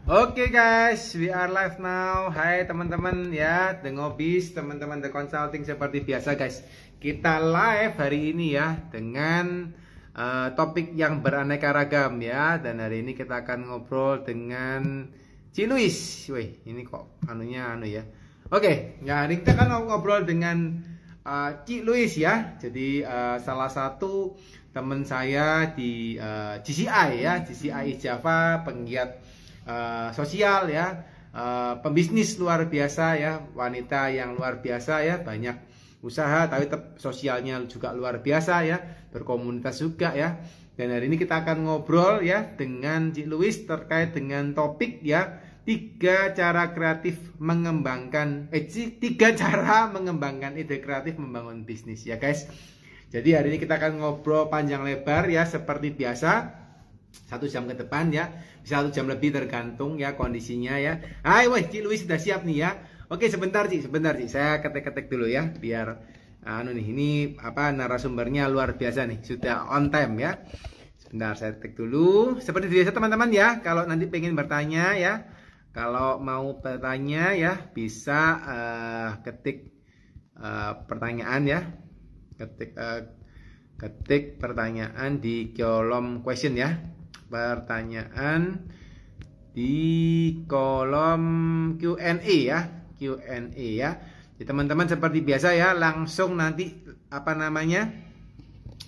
Oke guys, we are live now. Hai teman-teman ya, The Ngobis, teman-teman The Consulting seperti biasa guys. Kita live hari ini ya dengan topik yang beraneka ragam ya. Dan hari ini kita akan ngobrol dengan Ci Luis. Wih, ini kok anunya anu ya. Oke, ya hari kita akan ngobrol dengan Ci Luis ya. Jadi salah satu teman saya di GCI ya, GCI Java, penggiat sosial ya, pembisnis luar biasa ya, wanita yang luar biasa ya, banyak usaha tapi tetap sosialnya juga luar biasa ya, berkomunitas juga ya. Dan hari ini kita akan ngobrol ya dengan Cik Louis terkait dengan topik ya, tiga cara mengembangkan ide kreatif membangun bisnis ya guys. Jadi hari ini kita akan ngobrol panjang lebar ya seperti biasa. 1 jam ke depan ya, bisa 1 jam lebih tergantung ya kondisinya ya. Hai, woi, Cik Luis sudah siap nih ya. Oke, sebentar Cik, saya ketik-ketik dulu ya, biar ini apa narasumbernya luar biasa nih, sudah on time ya. Sebentar saya ketik dulu. Seperti biasa teman-teman ya, kalau nanti pengen bertanya ya, kalau mau bertanya ya bisa ketik pertanyaan ya, ketik pertanyaan di kolom question ya, pertanyaan di kolom Q&A ya, Q&A ya. Jadi teman-teman seperti biasa ya, langsung nanti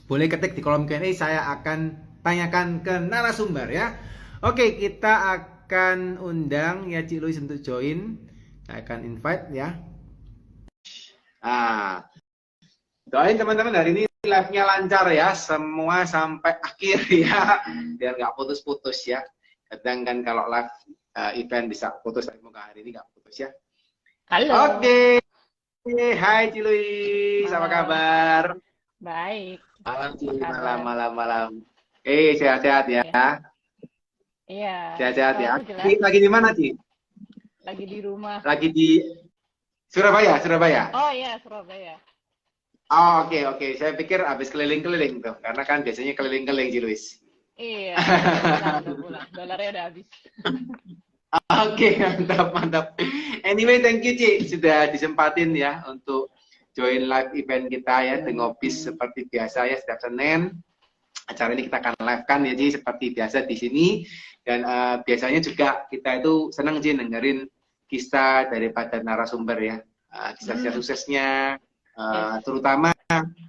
boleh ketik di kolom Q&A, saya akan tanyakan ke narasumber ya. Oke, kita akan undang ya Cik Louis untuk join. Saya akan invite ya. Doain teman-teman hari ini live-nya lancar ya, semua sampai akhir ya, biar nggak putus-putus ya. Kadang kan kalau live event bisa putus, tapi semoga hari ini nggak putus ya. Halo. Oke, hai Ciluis, apa kabar? Baik. Malam Ci, Kabar. malam. Sehat-sehat ya. Iya. Sehat-sehat ya. Suaraku jelas. Lagi di mana Ci? Lagi di rumah. Lagi di Surabaya. Oh iya, Surabaya. Oh, oke. Saya pikir habis keliling-keliling tuh, karena kan biasanya keliling-keliling Ciluis. Iya, udah pulang. Dolarnya udah habis. Oke, mantap. Anyway, thank you Ci sudah disempatin ya untuk join live event kita ya, The Ngobis seperti biasa ya, setiap Senin. Acara ini kita akan live kan ya Ci, seperti biasa di sini. Dan biasanya juga kita itu senang Ci dengerin kisah daripada narasumber ya, kisah suksesnya, terutama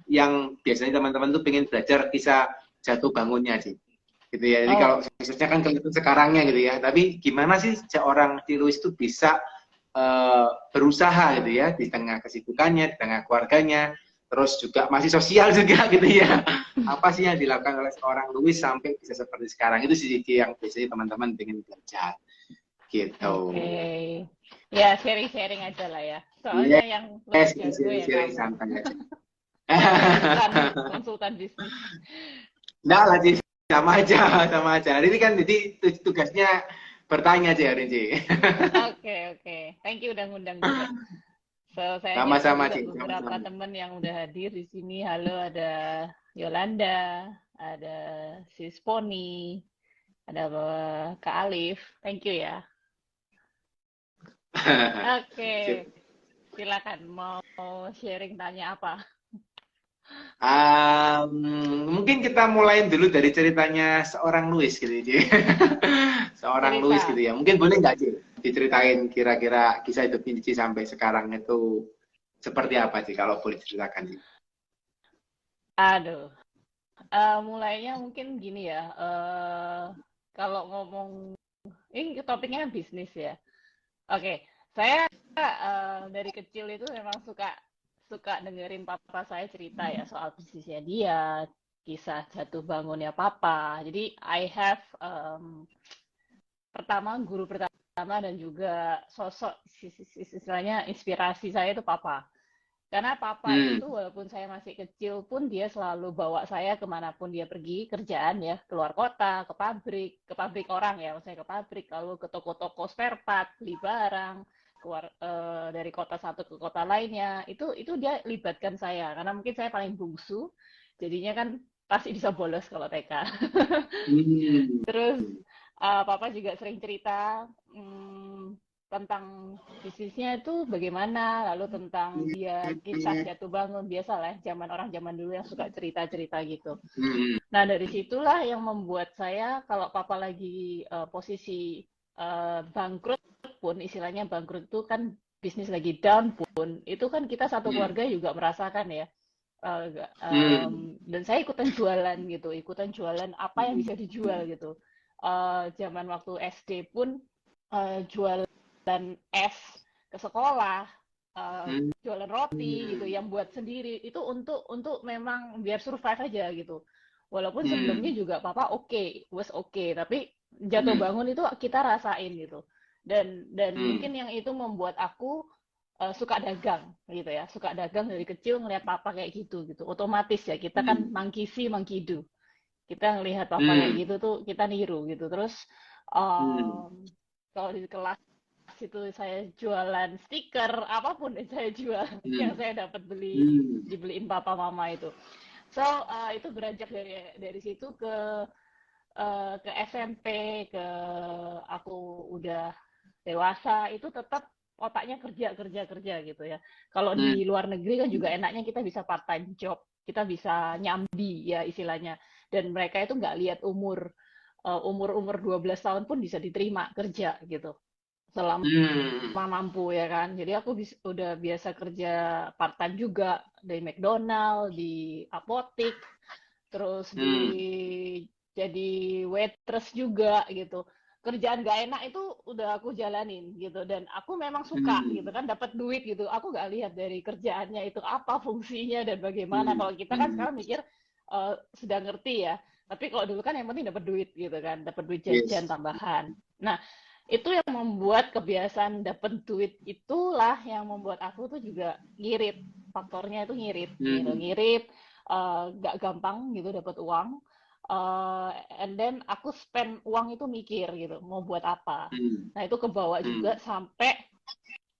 yang biasanya teman-teman tuh pengen belajar kisah jatuh bangunnya Ci. Gitu ya. Jadi kalau suksesnya kan kelihatan sekarangnya gitu ya. Tapi gimana sih seorang Luis itu bisa berusaha gitu ya di tengah kesibukannya, di tengah keluarganya, terus juga masih sosial juga gitu ya. Apa sih yang dilakukan oleh seorang Luis sampai bisa seperti sekarang? Itu sih yang biasanya teman-teman pengen belajar. Gitu. Oke. Ya, sharing-sharing aja lah ya. Soalnya yang lebih jago ya sharing kamu. santai aja. Konsultan bisnis. Enggak lah, Ci. Sama aja. Hari ini kan jadi tugasnya bertanya aja hari ini. Oke. Thank you udah ngundang juga. So, saya nyapa Sama-sama, juga Ci. beberapa teman yang udah hadir di sini. Halo, ada Yolanda, ada Sis Poni, ada Kak Alif. Thank you ya. Oke, silakan mau sharing tanya apa? Mungkin kita mulai dulu dari ceritanya seorang Louis gitu ya. Seorang Louis Cerita. gitu ya. Mungkin boleh nggak sih diceritain kira-kira kisah hidup Cici sampai sekarang itu seperti apa sih kalau boleh ceritakan sih? Aduh, mulainya mungkin gini ya. Kalau ngomong, ini topiknya kan bisnis ya. Oke, saya dari kecil itu memang suka dengerin papa saya cerita ya soal bisnisnya dia, kisah jatuh bangunnya papa. Jadi I have guru pertama dan juga sosok istilahnya inspirasi saya itu papa. Karena papa itu walaupun saya masih kecil pun dia selalu bawa saya kemanapun dia pergi kerjaan ya, keluar kota, ke pabrik orang ya, maksudnya ke pabrik, lalu ke toko-toko spare part, beli barang, keluar dari kota satu ke kota lainnya, itu dia libatkan saya, karena mungkin saya paling bungsu, jadinya kan pasti bisa bolos kalau TK. Terus Papa juga sering cerita tentang bisnisnya itu bagaimana, lalu tentang dia kisah jatuh bangun, biasalah orang zaman dulu yang suka cerita-cerita gitu. Nah, dari situlah yang membuat saya, kalau Papa lagi posisi bangkrut pun, istilahnya bangkrut itu kan bisnis lagi down pun, itu kan kita satu keluarga juga merasakan ya. Dan saya ikutan jualan apa yang bisa dijual gitu. Zaman waktu SD pun jualan es ke sekolah, jualan roti gitu, yang buat sendiri itu untuk memang biar survive aja gitu. Walaupun sebelumnya juga papa was oke, tapi jatuh bangun itu kita rasain gitu. Dan mungkin yang itu membuat aku suka dagang gitu ya, suka dagang dari kecil ngelihat papa kayak gitu. Otomatis ya kita kan monkey see monkey do. Kita ngelihat papa kayak gitu tuh kita niru gitu. Terus kalau di kelas itu saya jualan stiker, apapun yang saya jual, yang saya dapat dibeliin papa mama itu. So itu beranjak dari situ ke SMP, ke aku udah dewasa, itu tetap otaknya kerja gitu ya. Kalau di luar negeri kan juga enaknya kita bisa part time job, kita bisa nyambi ya istilahnya. Dan mereka itu nggak lihat umur 12 tahun pun bisa diterima kerja gitu, selama mampu ya kan. Jadi aku udah biasa kerja part time juga di McDonald, di apotik, terus jadi waitress juga gitu. Kerjaan gak enak itu udah aku jalanin gitu, dan aku memang suka gitu kan, dapat duit gitu. Aku gak lihat dari kerjaannya itu apa fungsinya dan bagaimana. Kalau kita kan sekarang mikir sudah ngerti ya, tapi kalau dulu kan yang penting dapat duit gitu kan, dapat duit jajan tambahan. Nah, itu yang membuat kebiasaan dapat duit itulah yang membuat aku tuh juga ngirit. Faktornya itu ngirit gitu. Ngirit, gak gampang gitu dapat uang. And then aku spend uang itu mikir gitu, mau buat apa. Nah, itu kebawa juga sampai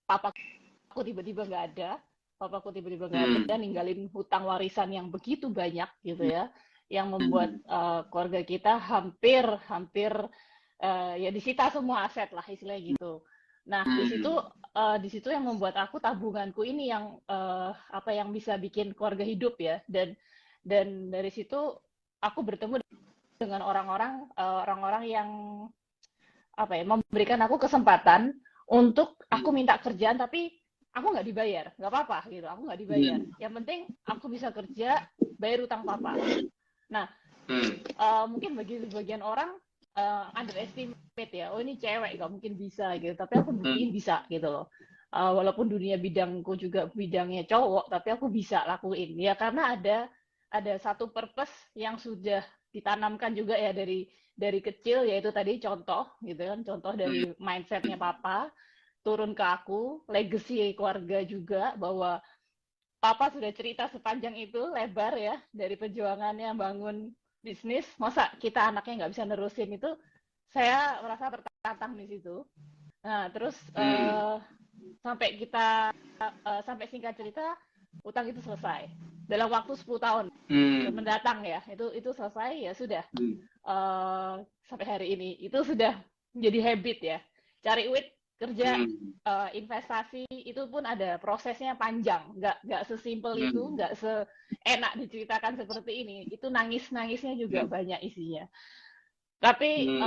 papaku tiba-tiba nggak ada. Papaku tiba-tiba nggak ada, ninggalin hutang warisan yang begitu banyak gitu ya, yang membuat keluarga kita hampir ya disita semua aset lah istilahnya gitu. Nah, di situ yang membuat aku tabunganku ini yang apa yang bisa bikin keluarga hidup ya. Dan dari situ aku bertemu dengan orang-orang yang apa ya, memberikan aku kesempatan untuk aku minta kerjaan, tapi aku nggak dibayar, nggak apa-apa gitu, aku nggak dibayar. Yang penting aku bisa kerja, bayar utang papa. Nah, mungkin bagi sebagian orang underestimate ya, oh ini cewek nggak mungkin bisa gitu, tapi aku buktiin bisa gitu loh. Walaupun dunia bidangku juga bidangnya cowok, tapi aku bisa lakuin ya, karena ada satu purpose yang sudah ditanamkan juga ya dari kecil, yaitu tadi contoh gitu kan, contoh dari mindsetnya papa turun ke aku, legacy keluarga juga, bahwa papa sudah cerita sepanjang itu lebar ya dari perjuangannya bangun bisnis, masa kita anaknya nggak bisa nerusin itu. Saya merasa tertantang di situ. Nah, terus sampai singkat cerita utang itu selesai dalam waktu 10 tahun mendatang ya, itu selesai ya sudah. Sampai hari ini itu sudah menjadi habit ya, cari duit, kerja, investasi itu pun ada prosesnya panjang, nggak sesimpel itu, nggak seenak diceritakan seperti ini. Itu nangisnya juga banyak isinya. Tapi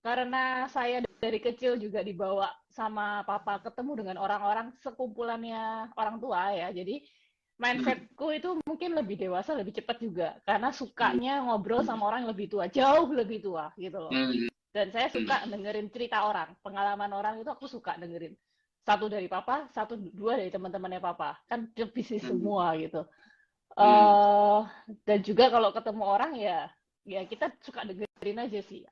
karena saya dari kecil juga dibawa sama papa ketemu dengan orang-orang sekumpulannya orang tua ya, jadi mindsetku itu mungkin lebih dewasa, lebih cepat juga, karena sukanya ngobrol sama orang yang lebih tua, jauh lebih tua gitu loh. Dan saya suka dengerin cerita orang, pengalaman orang itu aku suka dengerin. Satu dari papa, dua dari teman-temannya papa, kan bisnis semua gitu. Dan juga kalau ketemu orang ya kita suka dengerin aja sih.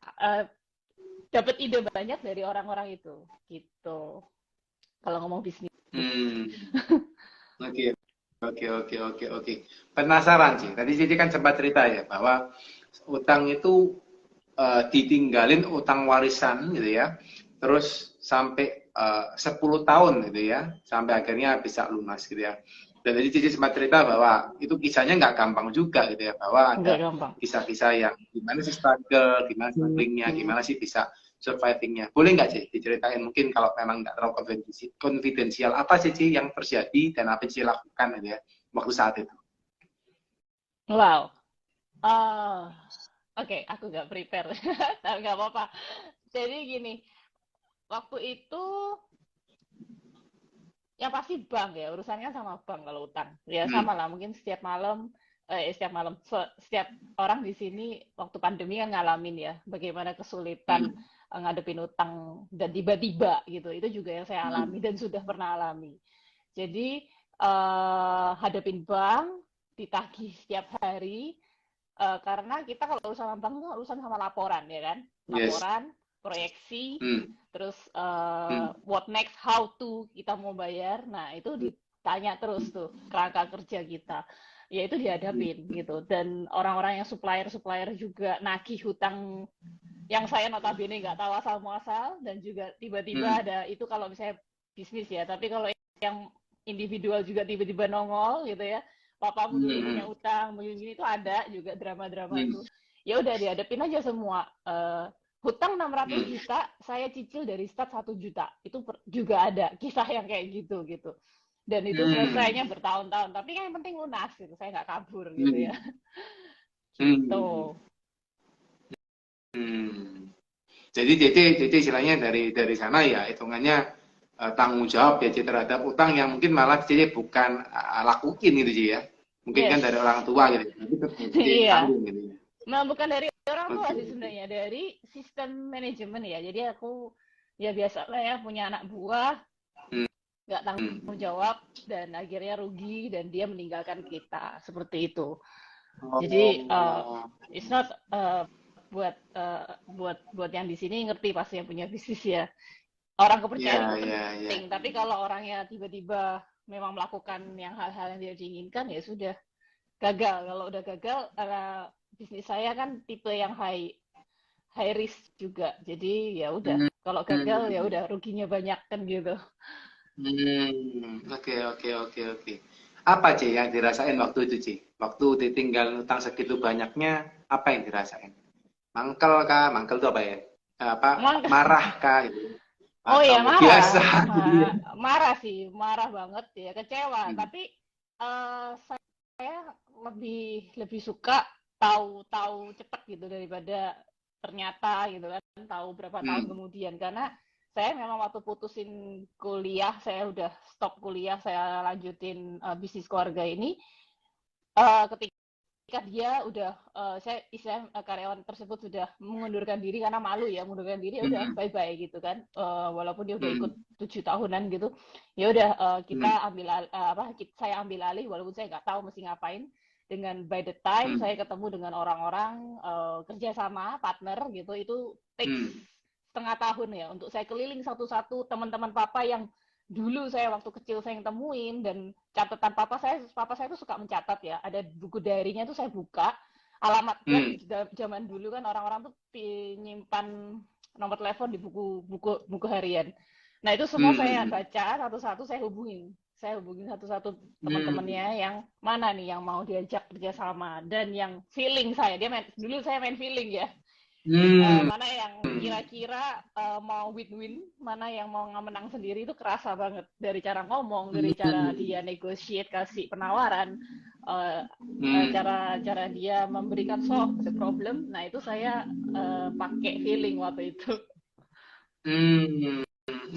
Dapat ide banyak dari orang-orang itu gitu. Kalau ngomong bisnis. Oke. Penasaran sih. Tadi Cici kan sempat cerita ya bahwa utang itu ditinggalin utang warisan gitu ya. Terus sampai 10 tahun gitu ya, sampai akhirnya bisa lunas gitu ya. Dan tadi Cici sempat cerita bahwa itu kisahnya nggak gampang juga gitu ya, bahwa ada kisah-kisah yang gimana sih struggle, gimana strugglingnya, gimana sih bisa survivingnya. Boleh nggak sih diceritain mungkin kalau memang nggak terlalu konfidensial, apa sih Cici yang terjadi dan apa yang Cici lakukan gitu ya waktu saat itu? Wow. Oke, aku nggak prepare, tapi nggak apa-apa. Jadi gini, waktu itu yang pasti bank ya, urusannya sama bank kalau utang. Ya sama lah, mungkin setiap malam, setiap orang di sini waktu pandemi kan ngalamin ya, bagaimana kesulitan ngadepin utang dan tiba-tiba gitu. Itu juga yang saya alami dan sudah pernah alami. Jadi hadapin bank, ditagih setiap hari, karena kita kalau urusan sama bank itu urusan sama laporan ya kan, laporan, proyeksi, terus what next, how to kita mau bayar. Nah itu ditanya terus tuh kerangka kerja kita, ya itu dihadapin gitu. Dan orang-orang yang supplier juga nagih hutang yang saya notabene nggak tahu asal muasal, dan juga tiba-tiba ada itu kalau misalnya bisnis ya. Tapi kalau yang individual juga tiba-tiba nongol gitu ya, papamu dulu punya utang begini itu ada juga drama-drama itu. Ya udah dihadapin aja semua. Hutang 600 juta, saya cicil dari start 1 juta. Itu juga ada kisah yang kayak gitu. Dan itu selesainya bertahun-tahun. Tapi yang penting lunas gitu. Saya nggak kabur gitu ya. Gitu. Jadi istilahnya dari sana ya hitungannya tanggung jawab ya terhadap utang yang mungkin malah Cici bukan lakuin gitu Cici ya. Mungkin kan dari orang tua gitu. Tapi tanggung gitu ya. Nah, bukan dari orang tua sih sebenarnya, dari sistem manajemen ya. Jadi aku ya biasa lah ya punya anak buah, nggak tanggung jawab dan akhirnya rugi dan dia meninggalkan kita seperti itu. Jadi it's not buat yang di sini ngerti pasti yang punya bisnis ya. Orang kepercayaan itu penting, tapi kalau orangnya tiba-tiba memang melakukan yang hal-hal yang dia diinginkan ya sudah gagal. Kalau udah gagal, bisnis saya kan tipe yang high risk juga. Jadi ya udah, kalau gagal ya udah ruginya banyak kan gitu. Oke. Apa Ci yang dirasain waktu itu Ci? Waktu ditinggal utang segitu banyaknya, apa yang dirasain? Mangkel kah? Mangkel itu apa ya? Marah kah gitu? Oh ya marah. Biasa. Marah sih, marah banget ya, kecewa. Tapi saya lebih suka tahu cepat gitu daripada ternyata gitu kan, tahu berapa tahun kemudian. Karena saya memang waktu putusin kuliah, saya udah stop kuliah, saya lanjutin bisnis keluarga ini. Ketika dia udah, saya istilahnya karyawan tersebut sudah mengundurkan diri karena malu ya, mengundurkan diri udah bye-bye gitu kan. Walaupun dia udah ikut 7 tahunan gitu, ya udah kita saya ambil alih walaupun saya nggak tahu mesti ngapain. Dengan by the time saya ketemu dengan orang-orang kerjasama partner gitu, itu takes setengah tahun ya untuk saya keliling satu-satu teman-teman papa yang dulu saya waktu kecil saya yang temuin, dan catatan papa saya tuh suka mencatat ya, ada buku diary-nya tuh saya buka alamat zaman dulu kan orang-orang tuh nyimpan nomor telepon di buku harian. Nah itu semua saya baca satu-satu, saya hubungin satu-satu teman-temannya yang mana nih yang mau diajak kerjasama, dan yang feeling saya dulu saya main feeling ya. Mana yang kira-kira mau win-win, mana yang mau menang sendiri, itu kerasa banget dari cara ngomong, dari cara dia negotiate kasih penawaran, cara dia memberikan solve the problem. Nah itu saya pakai feeling waktu itu.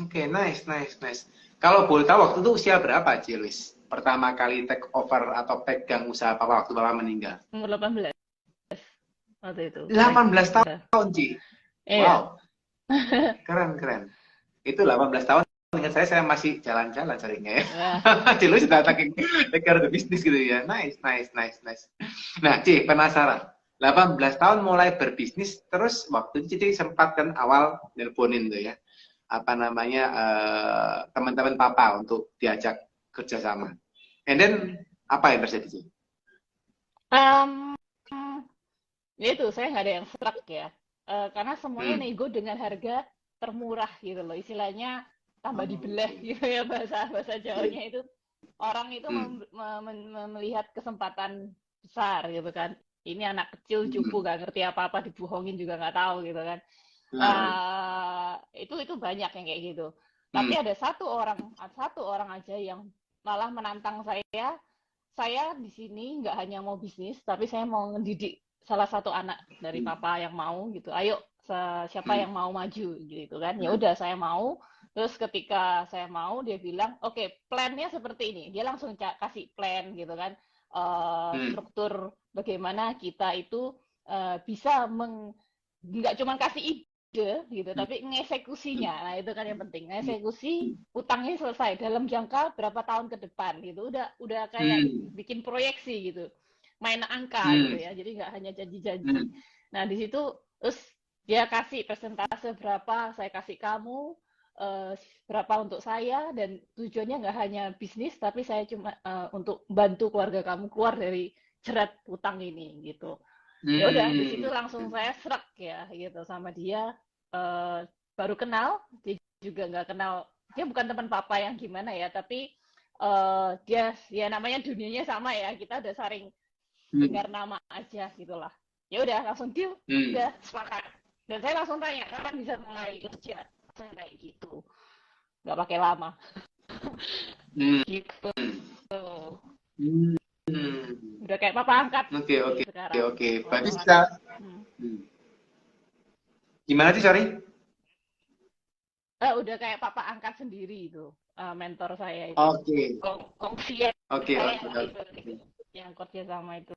Oke, nice. Kalau boleh tahu waktu itu usia berapa Ci Luis? Pertama kali take over atau pegang usaha Papa waktu Papa meninggal? Umur 18 waktu itu. 18 tahun Ci? Wow. Keren. Itu 18 tahun, ingat saya masih jalan-jalan seringnya ya. Ci Luis sudah take care of the business gitu ya. Nice. Nah Ci, penasaran. 18 tahun mulai berbisnis, terus waktu itu Cici sempat kan awal nelponin tuh ya, teman-teman papa untuk diajak kerjasama. And then apa yang terjadi sih? Itu saya nggak ada yang struck ya, karena semuanya nego dengan harga termurah gitu loh, istilahnya tambah dibelah gitu ya, bahasa Jawanya itu orang itu melihat kesempatan besar gitu kan. Ini anak kecil cupu gak ngerti apa-apa, dibohongin juga nggak tahu gitu kan. Itu banyak yang kayak gitu. Tapi ada satu orang aja yang malah menantang saya. Saya di sini nggak hanya mau bisnis, tapi saya mau mendidik salah satu anak dari papa yang mau gitu. Ayo, siapa yang mau maju gitu kan? Ya udah saya mau. Terus ketika saya mau, dia bilang, oke, plannya seperti ini. Dia langsung kasih plan gitu kan, struktur bagaimana kita itu bisa nggak cuma kasih ide gitu, tapi ngeksekusinya. Nah itu kan yang penting, ngeksekusi utangnya selesai dalam jangka berapa tahun ke depan gitu. Udah kayak bikin proyeksi gitu, main angka gitu ya. Jadi nggak hanya janji-janji. Nah di situ terus dia kasih persentase berapa saya kasih kamu, berapa untuk saya, dan tujuannya nggak hanya bisnis, tapi saya cuma untuk bantu keluarga kamu keluar dari jerat utang ini gitu. Ya udah di situ langsung saya serak ya gitu sama dia. Baru kenal, dia juga nggak kenal, dia bukan teman papa yang gimana ya, tapi dia ya namanya dunianya sama ya, kita udah saring dengar nama aja gitulah. Ya udah langsung deal, udah sepakat. Dan saya langsung tanya kapan bisa mulai kerja, saya kayak gitu, nggak pakai lama. Gitu. Udah kayak papa angkat. Oke. Berarti sudah. Gimana sih, sorry? Udah kayak papa angkat sendiri itu, mentor saya itu. Oke. Kongsian. Oke. Yang kerja sama itu.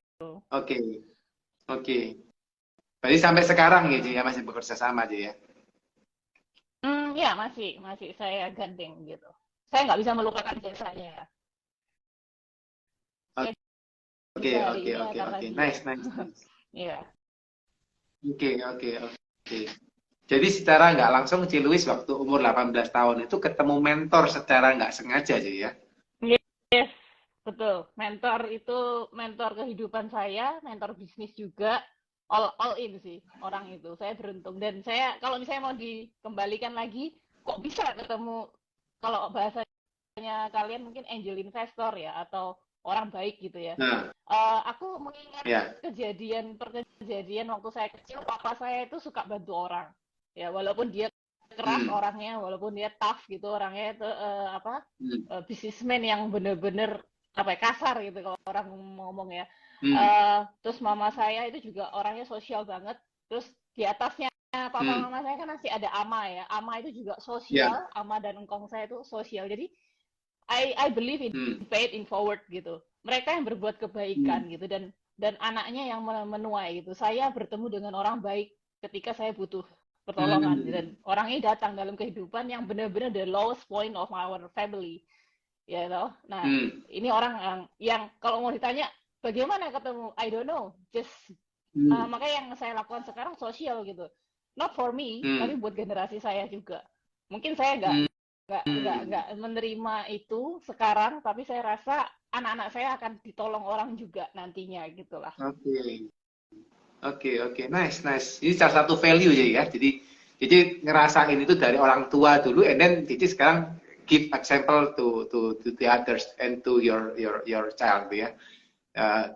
Oke. Berarti sampai sekarang ya masih bekerja sama aja ya? Ya masih saya gandeng gitu. Saya nggak bisa melupakan jasanya ya. Oke. Nice. Iya. Oke. Jadi secara nggak langsung Ciluis waktu umur 18 tahun itu ketemu mentor secara nggak sengaja aja ya? Yes, betul. Mentor itu mentor kehidupan saya, mentor bisnis juga, all in sih orang itu. Saya beruntung, dan saya kalau misalnya mau dikembalikan lagi, kok bisa ketemu, kalau bahasanya kalian mungkin angel investor ya, atau orang baik gitu ya. Aku mengingat kejadian waktu saya kecil, papa saya itu suka bantu orang. Ya, walaupun dia keras orangnya, walaupun dia tough gitu orangnya, itu bisnismen yang bener-bener kasar gitu kalau orang ngomong ya. Terus mama saya itu juga orangnya sosial banget. Terus di atasnya papa mama saya kan masih ada ama ya. Ama itu juga sosial, ama dan engkong saya itu sosial. Jadi I believe in pay it in forward gitu. Mereka yang berbuat kebaikan gitu, dan anaknya yang menuai gitu. Saya bertemu dengan orang baik ketika saya butuh pertolongan, dan orang ini datang dalam kehidupan yang benar-benar the lowest point of our family, ya toh. Nah, ini orang yang kalau mau ditanya bagaimana ketemu, I don't know, just makanya yang saya lakukan sekarang sosial gitu, not for me, tapi buat generasi saya juga. Mungkin saya nggak menerima itu sekarang, tapi saya rasa anak-anak saya akan ditolong orang juga nantinya gitulah. Oke, nice. Ini salah satu value ya. Jadi ngerasain itu dari orang tua dulu, and then jadi sekarang give example to the others and to your child ya.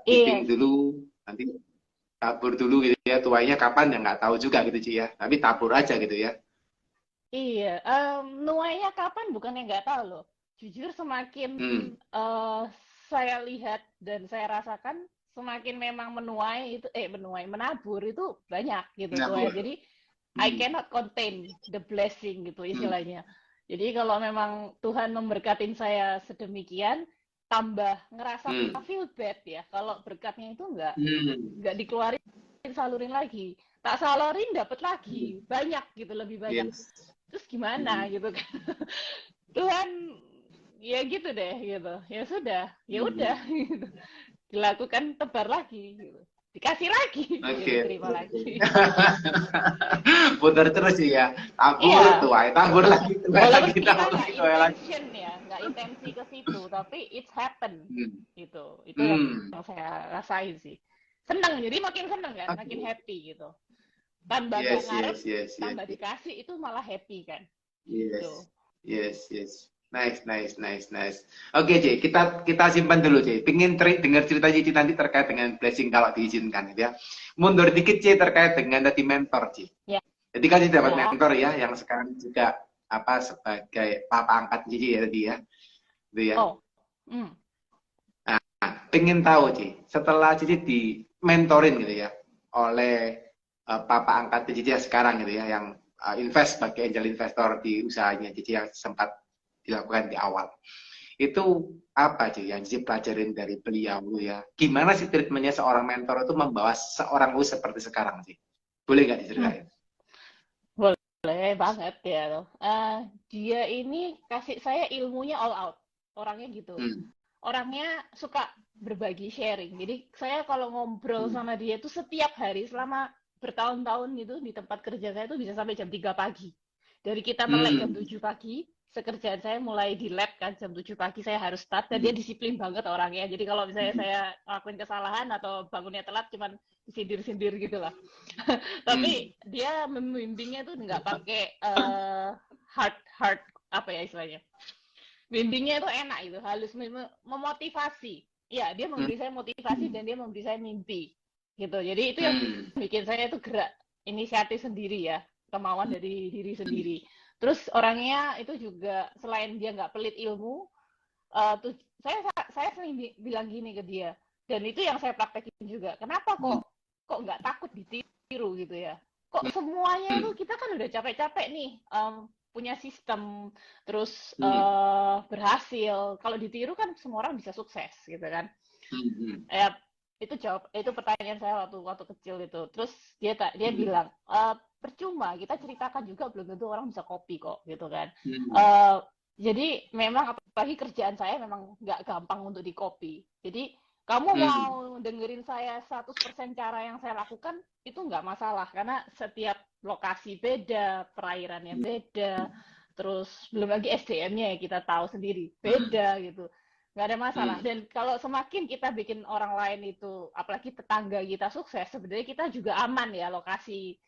Giving dulu, nanti tabur dulu gitu ya. Tuainya kapan ya nggak tahu juga gitu Ci ya. Tapi tabur aja gitu ya. Iya, nuainya kapan bukannya nggak tahu loh. Jujur semakin saya lihat dan saya rasakan, semakin memang menabur itu banyak gitu tuh. Jadi I cannot contain the blessing gitu istilahnya. Jadi kalau memang Tuhan memberkatin saya sedemikian, tambah ngerasa feel bad ya kalau berkatnya itu nggak dikeluarin, salurin lagi. Tak salurin dapat lagi, banyak gitu, lebih banyak. Terus gimana gitu kan. Tuhan ya gitu deh gitu. Ya sudah, ya udah gitu. Dilakukan, tebar lagi gitu. Dikasih lagi, terima lagi. Putar terus ya. Tabur lagi, tuai lagi. Ya, nggak intensi ke situ, tapi it's happen gitu. Itu yang saya rasain sih. Senang, jadi makin senang kan, makin happy gitu. Tambah ngarep, tambah dikasih, itu malah happy kan. Yes. Nice. Oke, Ci, kita simpan dulu, Ci. Pengen dengar cerita Cici nanti terkait dengan blessing kalau diizinkan, gitu ya. Mundur dikit, Ci, terkait dengan tadi mentor, Ci. Ya. Jadi kan Cici dapat Ya. mentor ya, yang sekarang juga apa sebagai papa angkat Cici ya tadi ya, gitu ya. Oh. Nah, pengen tahu, Ci, setelah Cici di mentorin gitu ya oleh papa angkat Cici ya sekarang gitu ya, yang invest sebagai angel investor di usahanya Cici yang sempat dilakukan di awal. Itu apa sih yang Cici pelajarin dari beliau ya? Gimana sih treatmentnya seorang mentor itu membawa seorang lu seperti sekarang sih? Boleh nggak diceritain? Boleh banget ya. Dia ini kasih saya ilmunya all out. Orangnya gitu. Orangnya suka berbagi sharing. Jadi saya kalau ngobrol sama dia itu setiap hari selama bertahun-tahun gitu di tempat kerja saya itu bisa sampai jam 3 pagi. Dari kita melek jam 7 pagi, sekerjaan saya mulai di lab kan jam 7 pagi saya harus start dan dia disiplin banget orangnya. Jadi kalau misalnya saya ngelakuin kesalahan atau bangunnya telat cuman sindir-sindir gitu lah. Tapi dia membimbingnya tuh nggak pakai hard apa ya istilahnya. Bimbingnya itu enak itu, halus memotivasi. Ya, dia memberi saya motivasi dan dia memberi saya mimpi. Gitu. Jadi itu yang bikin saya itu gerak inisiatif sendiri ya, kemauan dari diri sendiri. Terus orangnya itu juga selain dia nggak pelit ilmu, saya sering bilang gini ke dia, dan itu yang saya praktekin juga. Kenapa kok nggak takut ditiru gitu ya? Kok semuanya itu kita kan udah capek-capek nih punya sistem, terus berhasil. Kalau ditiru kan semua orang bisa sukses gitu kan? Ya, itu pertanyaan saya waktu kecil itu. Terus dia bilang percuma kita ceritakan juga belum tentu orang bisa copy kok gitu kan. Jadi memang apalagi kerjaan saya memang nggak gampang untuk di copy. Jadi kamu mau dengerin saya 100% cara yang saya lakukan itu nggak masalah karena setiap lokasi beda, perairannya beda, terus belum lagi SDM-nya ya kita tahu sendiri beda gitu. Nggak ada masalah. Dan kalau semakin kita bikin orang lain itu, apalagi tetangga kita sukses, sebenarnya kita juga aman ya lokasi.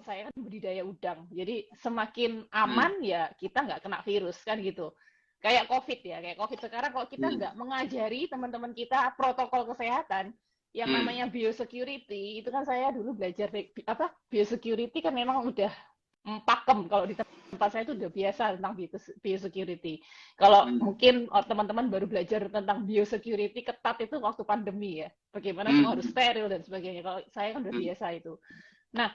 Saya kan budidaya udang, jadi semakin aman ya kita nggak kena virus kan gitu. Kayak COVID ya, kayak COVID sekarang kalau kita nggak mengajari teman-teman kita protokol kesehatan, yang namanya biosecurity, itu kan saya dulu belajar biosecurity kan memang udah pakem kalau di tempat saya itu udah biasa tentang biosecurity. Kalau mungkin teman-teman baru belajar tentang biosecurity ketat itu waktu pandemi ya, bagaimana semua harus steril dan sebagainya. Kalau saya kan udah biasa itu. Nah,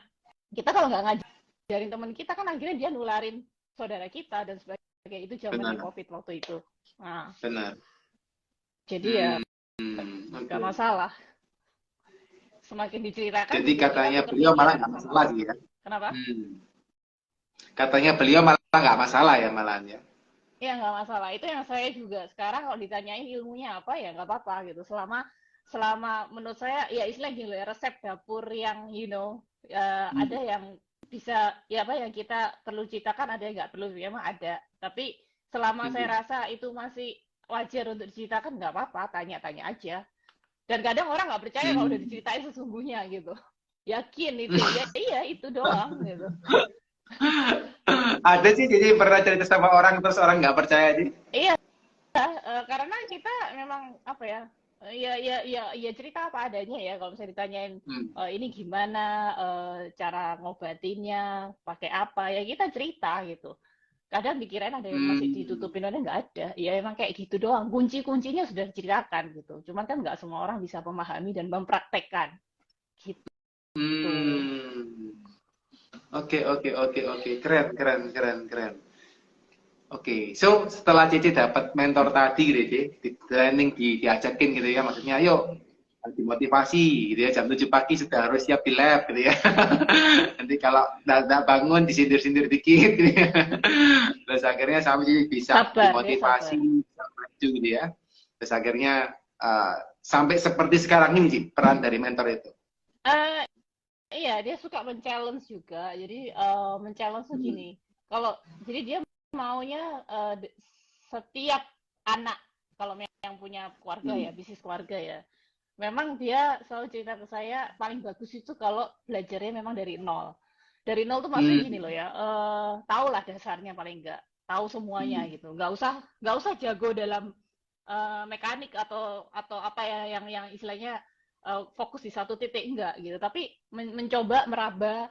kita kalau nggak ngajarin teman kita kan akhirnya dia nularin saudara kita dan sebagainya. Itu zaman COVID waktu itu. Nah, benar. Jadi ya nggak masalah. Semakin diceritakan. Jadi katanya beliau malah nggak masalah sih ya. Kenapa? Katanya beliau malah nggak masalah ya malahan ya. Iya nggak masalah. Itu yang saya juga sekarang kalau ditanyain ilmunya apa ya nggak apa-apa gitu. Selama menurut saya ya istilahnya gini ya, resep dapur yang ada yang bisa ya apa yang kita perlu ceritakan, ada yang nggak perlu ya emang ada. Tapi selama saya rasa itu masih wajar untuk diceritakan nggak apa-apa, tanya-tanya aja. Dan kadang orang nggak percaya kalau udah diceritain sesungguhnya gitu. Yakin itu ya iya itu doang gitu. Ada sih jadi pernah cerita sama orang terus orang nggak percaya sih. Iya, karena kita memang apa ya? Ya cerita apa adanya ya. Kalau misalnya ditanyain ini gimana cara ngobatinnya, pakai apa ya kita cerita gitu. Kadang dikirain ada yang masih ditutupin, ada nggak ada. Ya emang kayak gitu doang. Kunci-kuncinya sudah diceritakan gitu. Cuman kan nggak semua orang bisa memahami dan mempraktekkan. Gitu. Oke. Keren. Oke, so setelah Cici dapat mentor tadi gitu ya, di training, diajakin gitu ya, maksudnya ayo dimotivasi gitu ya, jam 7 pagi sudah harus siap di lab gitu ya. Nanti kalau nggak bangun disindir-sindir dikit gitu ya. Terus akhirnya sampai bisa dimotivasi, bisa maju gitu ya. Terus akhirnya sampai seperti sekarang ini sih peran dari mentor itu. Iya, dia suka men-challenge juga. Jadi men-challenge tuh gini. Jadi dia maunya setiap anak kalau yang punya keluarga ya, bisnis keluarga ya. Memang dia selalu cerita ke saya paling bagus itu kalau belajarnya memang dari nol. Dari nol tuh maksudnya gini loh ya. Tahulah dasarnya paling enggak. tahu semuanya gitu. Nggak usah jago dalam mekanik atau apa ya yang istilahnya fokus di satu titik, enggak gitu. Tapi mencoba meraba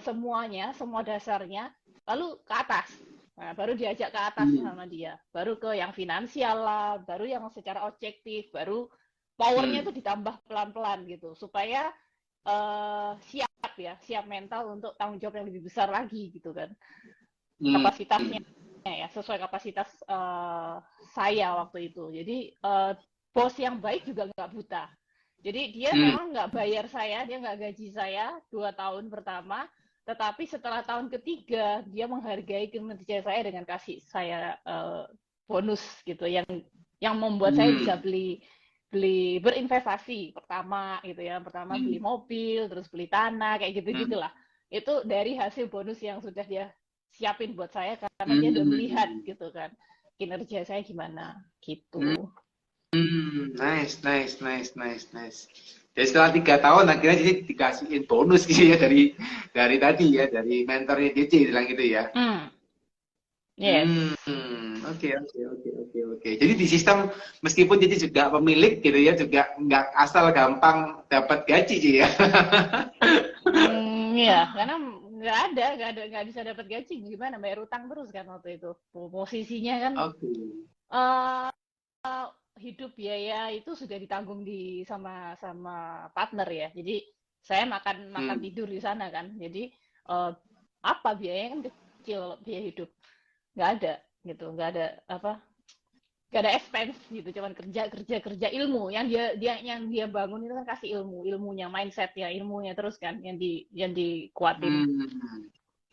semuanya, semua dasarnya, lalu ke atas. Nah, baru diajak ke atas sama dia. Baru ke yang finansial lah, baru yang secara objektif, baru powernya itu ditambah pelan-pelan gitu. Supaya siap mental untuk tanggung jawab yang lebih besar lagi gitu kan. Kapasitasnya ya, sesuai kapasitas saya waktu itu. Jadi bos yang baik juga nggak buta. Jadi dia memang nggak bayar saya, dia nggak gaji saya 2 tahun pertama, tetapi setelah tahun ketiga dia menghargai kinerja saya dengan kasih saya bonus gitu, yang membuat saya bisa beli berinvestasi pertama gitu ya, pertama beli mobil, terus beli tanah kayak gitu gitulah. Itu dari hasil bonus yang sudah dia siapin buat saya karena dia udah melihat gitu kan kinerja saya gimana gitu. Nice. Jadi setelah 3 tahun akhirnya jadi dikasihin bonus gitu ya dari tadi ya, dari mentornya Cici bilang gitu ya. Yes. Oke. Jadi di sistem meskipun Cici juga pemilik gitu ya, juga nggak asal gampang dapat gaji sih ya. Iya, karena nggak bisa dapat gaji, gimana bayar utang terus kan waktu itu. Posisinya kan hidup biaya itu sudah ditanggung sama partner ya. Jadi saya makan tidur di sana kan. Jadi apa biayanya kan kecil, biaya hidup nggak ada gitu, nggak ada expense gitu, cuman kerja ilmu yang dia bangun itu kan kasih ilmunya, mindset ya, ilmunya terus kan yang dikuatin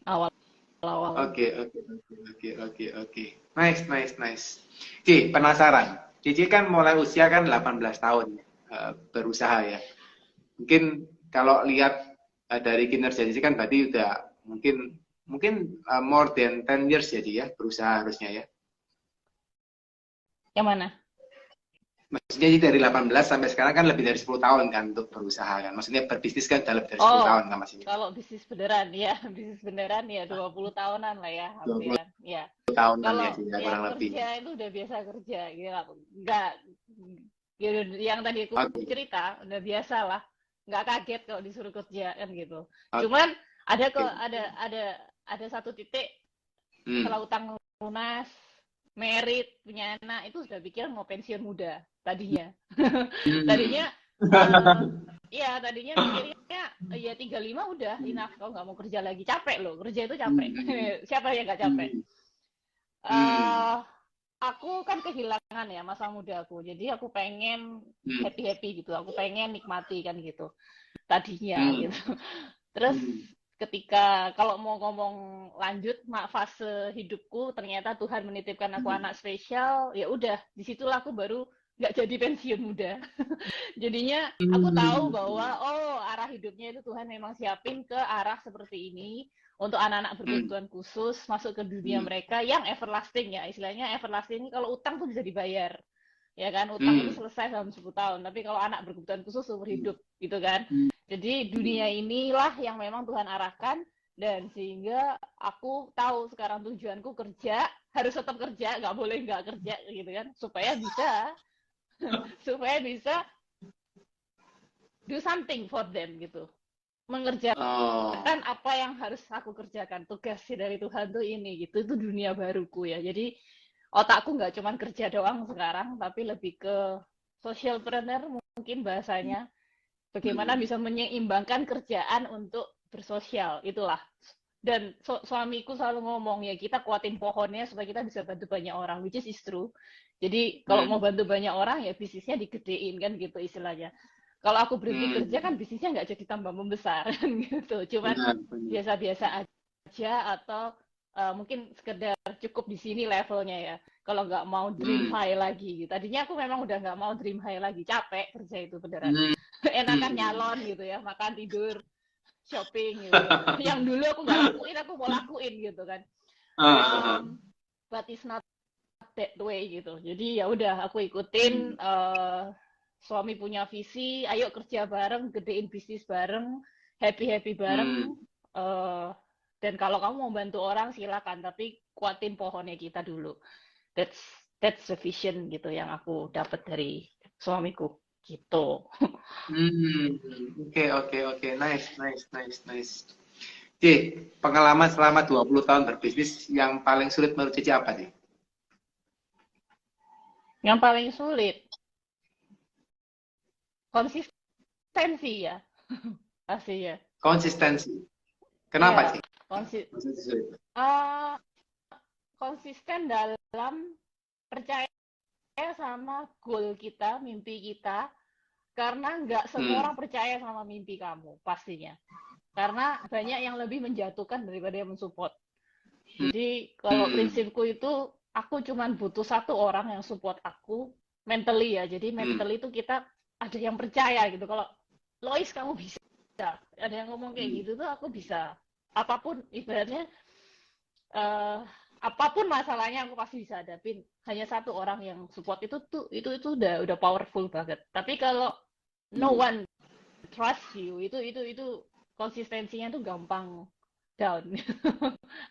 awal. Oke. Nice. Ci, penasaran. Cici kan mulai usia kan 18 tahun berusaha ya. Mungkin kalau lihat dari kinerja Cici kan berarti udah mungkin more than 10 years ya Ci ya, berusaha harusnya ya. Yang mana? Maksudnya dari 18 sampai sekarang kan lebih dari 10 tahun kan untuk berusaha kan. Maksudnya berbisnis kan udah lebih dari 10 tahun kan maksudnya. Kalau bisnis beneran ya 20 tahunan lah ya hampir. 20 ya. tahunan Kalau ya sih ya, kurang lebih. Kerja itu udah biasa kerja gitu. Enggak yang tadi aku cerita udah biasa lah. Nggak kaget kalau disuruh kerja kan gitu. Cuman ada satu titik setelah utang lunas, merit, punya anak, itu sudah pikir mau pensiun muda tadinya. Tadinya mikirnya ya 35 udah enough, kalau nggak mau kerja lagi, capek loh, kerja itu capek. Siapa yang nggak capek? Aku kan kehilangan ya masa muda aku, jadi aku pengen happy gitu, aku pengen nikmati kan gitu tadinya gitu. Terus ketika kalau mau ngomong lanjut fase hidupku, ternyata Tuhan menitipkan aku anak spesial, ya udah disitulah aku baru nggak jadi pensiun muda. Jadinya aku tahu bahwa arah hidupnya itu Tuhan memang siapin ke arah seperti ini untuk anak-anak berkebutuhan khusus masuk ke dunia mereka yang everlasting ya, istilahnya everlasting ini kalau utang tuh bisa dibayar ya kan, utang itu selesai dalam 10 tahun, tapi kalau anak berkebutuhan khusus seumur hidup gitu kan. Jadi dunia inilah yang memang Tuhan arahkan, dan sehingga aku tahu sekarang tujuanku kerja, harus tetap kerja, nggak boleh nggak kerja gitu kan, supaya bisa do something for them gitu, mengerjakan apa yang harus aku kerjakan, tugas dari Tuhan tuh ini gitu. Itu dunia baruku ya. Jadi otakku nggak cuma kerja doang sekarang, tapi lebih ke socialpreneur mungkin bahasanya. Bagaimana bisa menyeimbangkan kerjaan untuk bersosial, itulah. Dan suamiku selalu ngomong, ya kita kuatin pohonnya supaya kita bisa bantu banyak orang, which is true. Jadi kalau mau bantu banyak orang ya bisnisnya digedein kan gitu istilahnya. Kalau aku berhenti kerja kan bisnisnya nggak jadi tambah membesar kan gitu. Cuman biasa-biasa aja, atau mungkin sekedar cukup di sini levelnya ya. Kalau nggak mau dream high lagi gitu. Tadinya aku memang udah nggak mau dream high lagi, capek kerja itu beneran. Enakan nyalon gitu ya, makan tidur, shopping gitu. Yang dulu aku nggak lakuin, aku mau lakuin gitu kan. But it's not that way gitu. Jadi ya udah aku ikutin. Suami punya visi, ayo kerja bareng, gedein bisnis bareng, happy bareng. Dan kalau kamu mau bantu orang silakan, tapi kuatin pohonnya kita dulu. That's the vision gitu yang aku dapat dari suamiku gitu. Oke. Nice. Oke, pengalaman selama 20 tahun berbisnis yang paling sulit menurut Cici apa nih? Yang paling sulit konsistensi ya, pasti ya. Konsistensi. Iya, Kenapa sih? konsisten dalam percaya sama goal kita, mimpi kita, karena nggak semua orang percaya sama mimpi kamu, pastinya. Karena banyak yang lebih menjatuhkan daripada yang mensupport. Jadi kalau prinsipku itu, aku cuma butuh satu orang yang support aku, mentally ya. Jadi mentally itu kita ada yang percaya gitu. Kalau Lois kamu bisa, ada yang ngomong kayak gitu tuh aku bisa. Apapun ibaratnya, apapun masalahnya aku pasti bisa hadapin. Hanya satu orang yang support itu udah powerful banget. Tapi kalau no one trust you, itu konsistensinya tuh gampang down.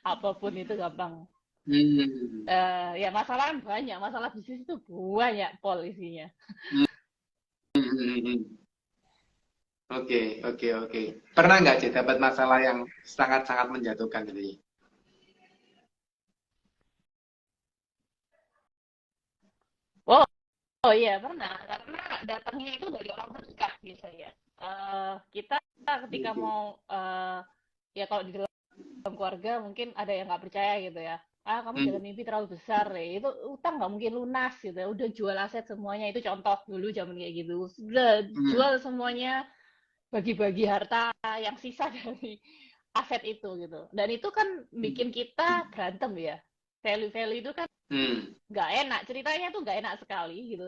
Apapun itu gampang. Ya masalah kan banyak, masalah bisnis itu banyak isinya. Oke. Pernah nggak sih dapat masalah yang sangat-sangat menjatuhkan gitu? Oh iya pernah, karena datangnya itu dari orang terdekat biasanya. Kita ketika mau ya kalau di dalam keluarga mungkin ada yang nggak percaya gitu ya. Kamu jalan mimpi terlalu besar ya. Itu utang nggak mungkin lunas gitu ya. Udah jual aset semuanya, itu contoh dulu zaman kayak gitu. Udah jual semuanya, bagi-bagi harta yang sisa dari aset itu gitu. Dan itu kan bikin kita berantem ya. Value-value itu kan nggak enak, ceritanya tuh nggak enak sekali gitu.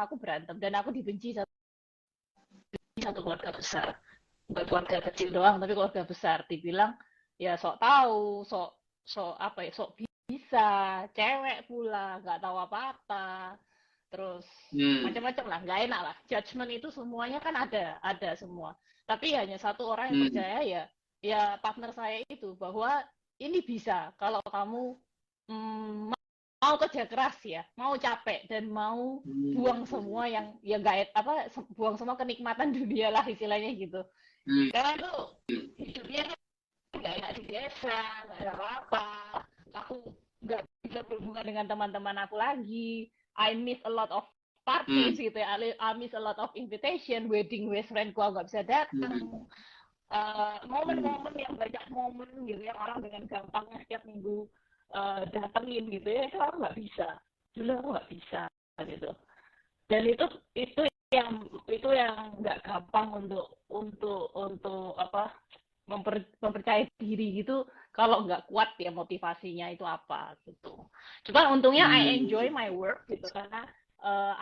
Aku berantem dan aku dibenci satu keluarga besar. Bukan keluarga kecil doang, tapi keluarga besar. Dibilang ya sok tahu, sok apa ya, sok bisa, cewek pula, nggak tahu apa-apa. Terus macam-macam lah, nggak enak lah. Judgement itu semuanya kan ada semua. Tapi hanya satu orang yang percaya ya partner saya itu, bahwa ini bisa kalau kamu mau kerja keras ya, mau capek dan mau buang semua yang ya nggak apa, buang semua kenikmatan dunia lah istilahnya gitu. Karena itu hidupnya nggak enak di desa, nggak ada apa-apa. Aku nggak bisa berhubungan dengan teman-teman aku lagi. I miss a lot of parties gitu ya. I miss a lot of invitation, wedding best friendku aku nggak bisa datang. Momen-momen yang banyak momen gitu yang orang dengan gampangnya setiap minggu datengin gitu ya, itu aku nggak bisa. Dulu aku nggak bisa gitu. Dan itu yang nggak gampang untuk apa, mempercayai diri gitu kalau nggak kuat ya motivasinya itu apa gitu. Cuma untungnya I enjoy my work gitu, karena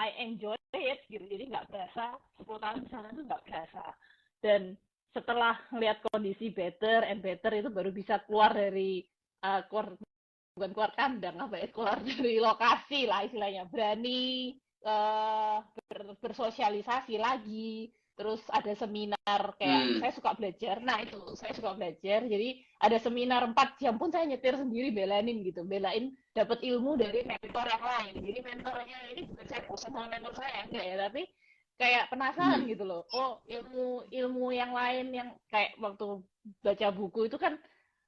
I enjoy it gitu, jadi nggak berasa 10 tahun di sana tuh nggak berasa. Dan setelah melihat kondisi better and better itu baru bisa keluar dari bukan keluar kandang apa ya, keluar dari lokasi lah istilahnya, berani bersosialisasi lagi. Terus ada seminar kayak saya suka belajar, nah itu saya suka belajar, jadi ada seminar 4 jam pun saya nyetir sendiri, belain dapat ilmu dari mentor yang lain. Jadi mentornya ini bukan saya bosan sama mentor saya enggak ya, tapi kayak penasaran gitu loh. Oh, ilmu yang lain yang kayak waktu baca buku itu kan,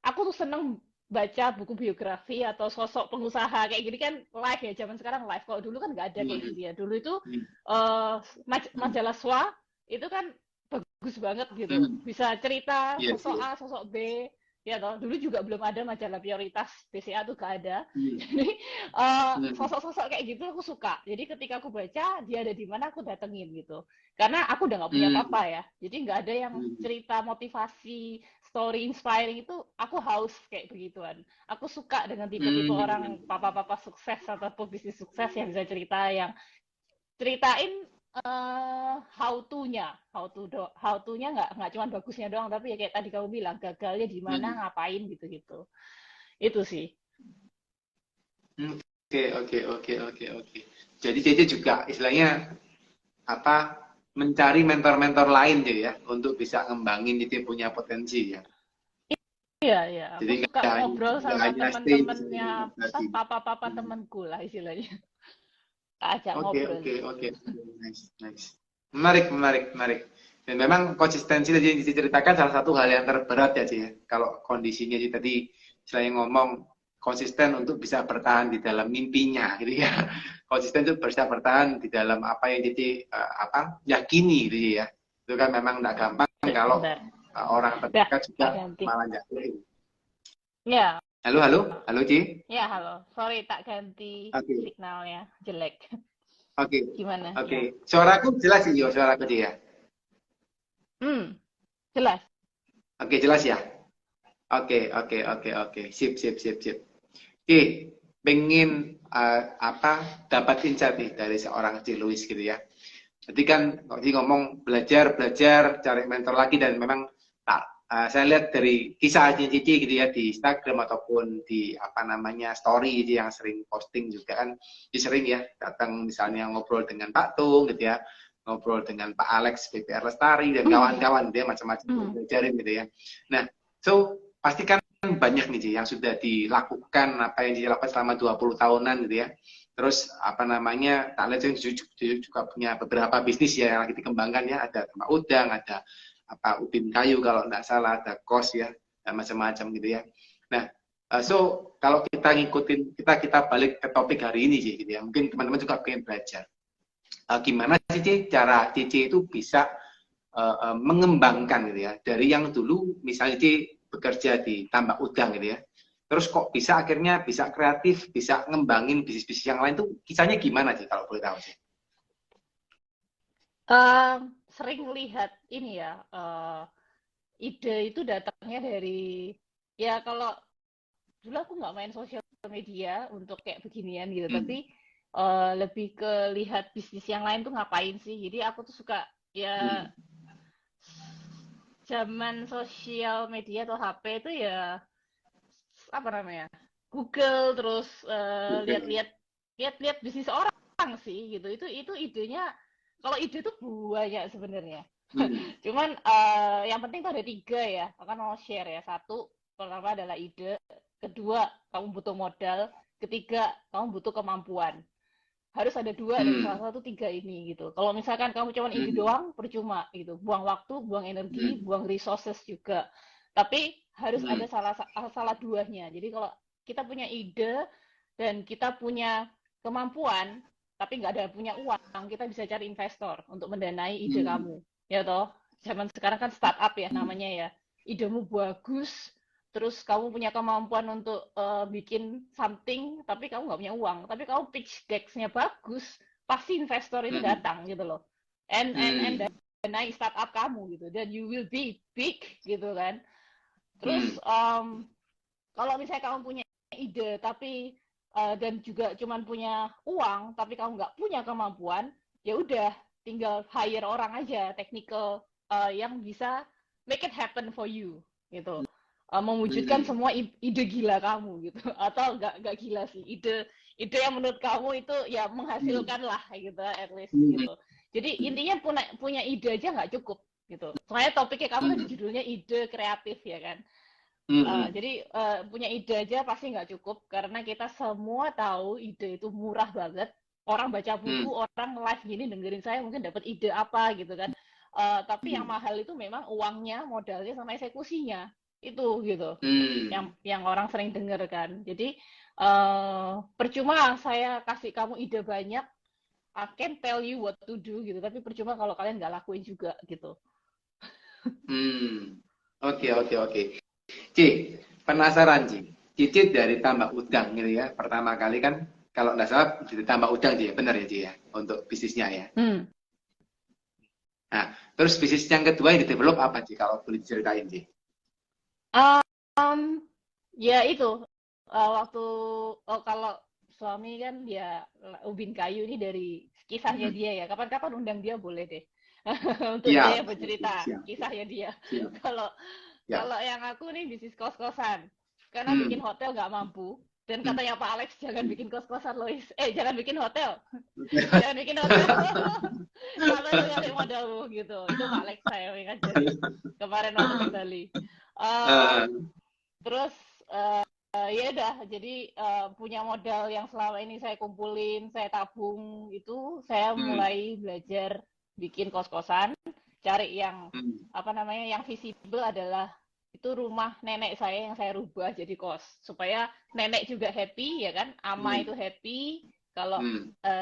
aku tuh seneng baca buku biografi atau sosok pengusaha kayak gini kan, live ya, zaman sekarang live. Kalau dulu kan nggak ada kayak gitu ya. Dulu itu majalah SWA itu kan bagus banget gitu, bisa cerita sosok A, sosok B, ya toh. Dulu juga belum ada majalah prioritas, BCA tuh gak ada. Jadi sosok-sosok kayak gitu aku suka. Jadi ketika aku baca dia ada di mana, aku datengin gitu. Karena aku udah nggak punya apa-apa ya. Jadi nggak ada yang cerita motivasi, story inspiring itu, aku haus kayak begituan. Aku suka dengan tipe-tipe orang papa-papa sukses atau pebisnis sukses yang bisa ceritain how to-nya nggak cuma bagusnya doang, tapi ya kayak tadi kamu bilang gagalnya di mana, ngapain gitu-gitu. Itu sih. Oke. Jadi Cece juga istilahnya apa, mencari mentor-mentor lain ya untuk bisa ngembangin itu punya potensi ya. Iya, iya. Aku Jadi suka ngobrol nggak sama hanya stay di teman-temannya, tadi. papa-papa temanku lah istilahnya. Tak ajak Oke, ngobrol oke, gitu. oke. Nice, nice. Menarik, menarik, menarik. Dan memang konsistensi tadi yang diceritakan salah satu hal yang terberat ya, Ci, ya. Kalau kondisinya Ci, tadi saya ngomong konsisten untuk bisa bertahan di dalam mimpinya, gitu ya. Konsisten untuk bisa bertahan di dalam apa yang Cici yakini, gitu ya. Itu kan memang tidak gampang kalau Bentar. orang Dah, terdekat juga tak ganti. malah jatuhin. Ya, Halo, halo, halo, Ci. ya halo. Sorry tak ganti Oke, signalnya jelek. oke, Gimana? oke. Ya. Suaraku jelas sih, yo, suaraku Ci ya. Jelas. Oke, jelas ya. Oke, oke, oke, oke. Sip, sip, sip, sip. Oke, pengen dapat insight nih dari seorang Ci Louis gitu ya. Jadi kan kalau ngomong belajar, belajar, cari mentor lagi dan memang saya lihat dari kisah Cici gitu ya di Instagram ataupun di story gitu yang sering posting juga kan, sering ya datang misalnya ngobrol dengan Pak Tung gitu ya, ngobrol dengan Pak Alex BPR Lestari dan kawan-kawan dia macam-macam belajarin gitu ya. Nah, so pastikan banyak nih Ci, yang sudah dilakukan apa yang dilakukan selama 20 tahunan gitu ya. Terus tak lihat juga punya beberapa bisnis ya yang lagi dikembangkan ya, ada tempat udang, ada ubin kayu kalau nggak salah, ada kos ya, dan macam-macam gitu ya. Nah, so kalau kita ngikutin, kita balik ke topik hari ini sih gitu ya. Mungkin teman-teman juga pengen belajar. Gimana sih cara Cici itu bisa mengembangkan gitu ya, dari yang dulu misalnya Cici bekerja di tambak udang gitu ya, terus kok bisa akhirnya bisa kreatif, bisa ngembangin bisnis-bisnis yang lain tuh kisahnya gimana sih kalau boleh tahu sih? Sering lihat ini ya, ide itu datangnya dari, ya kalau dulu aku nggak main sosial media untuk kayak beginian gitu, tapi lebih ke lihat bisnis yang lain tuh ngapain sih. Jadi aku tuh suka ya zaman sosial media atau HP itu ya apa namanya, Google, terus lihat-lihat lihat-lihat bisnis orang sih gitu. Itu idenya, kalau ide tuh banyak sebenarnya. Cuman yang penting tuh ada tiga ya, akan mau share ya. Satu, pertama adalah ide, kedua kamu butuh modal, ketiga kamu butuh kemampuan. Harus ada dua dari salah satu tiga ini gitu. Kalau misalkan kamu cuma ide doang, percuma gitu. Buang waktu, buang energi, buang resources juga. Tapi harus ada salah duanya. Jadi kalau kita punya ide dan kita punya kemampuan, tapi nggak ada punya uang, kita bisa cari investor untuk mendanai ide kamu. Ya toh, zaman sekarang kan startup ya namanya ya. Idemu bagus, terus kamu punya kemampuan untuk bikin something, tapi kamu nggak punya uang, tapi kamu pitch deck-nya bagus, pasti investor itu datang gitu loh, and naik startup kamu gitu, dan you will be big gitu kan. Terus kalau misalnya kamu punya ide tapi dan juga cuman punya uang, tapi kamu nggak punya kemampuan, ya udah tinggal hire orang aja technical yang bisa make it happen for you gitu. Mewujudkan semua ide gila kamu gitu, atau nggak gila sih, ide yang menurut kamu itu ya menghasilkan lah gitu, at least gitu. Jadi intinya punya ide aja nggak cukup gitu. Soalnya topiknya kamu tadi judulnya ide kreatif ya kan. Jadi punya ide aja pasti nggak cukup, karena kita semua tahu ide itu murah banget. Orang baca buku, orang live gini dengerin saya mungkin dapat ide apa gitu kan. Tapi yang mahal itu memang uangnya, modalnya, sama eksekusinya itu gitu. Yang orang sering denger kan. Jadi percuma saya kasih kamu ide banyak, I can tell you what to do gitu. Tapi percuma kalau kalian nggak lakuin juga gitu. Oke. Ci, penasaran Ci. Cici dari tambak udang gitu ya. Pertama kali kan kalau nggak salah di tambak udang Ci, benar ya Ci ya, untuk bisnisnya ya. Nah, terus bisnis yang kedua yang di-develop apa Ci, kalau boleh diceritain Ci? Ya itu waktu kalau suami kan dia ubin kayu ini dari kisahnya dia ya. Kapan-kapan undang dia boleh deh untuk dia yang bercerita kisahnya dia. Kalau yang aku nih bisnis kos-kosan, karena bikin hotel nggak mampu, dan katanya Pak Alex jangan bikin kos-kosan Lois, jangan bikin hotel, jangan bikin hotel, kalau cari modalmu gitu. Itu Pak Alex saya ingat jadi kemarin waktu ke Bali. Terus ya udah, jadi punya modal yang selama ini saya kumpulin, saya tabung itu, saya mulai belajar bikin kos-kosan, cari yang apa namanya, yang visible adalah itu rumah nenek saya yang saya rubah jadi kos, supaya nenek juga happy ya kan, ama itu happy kalau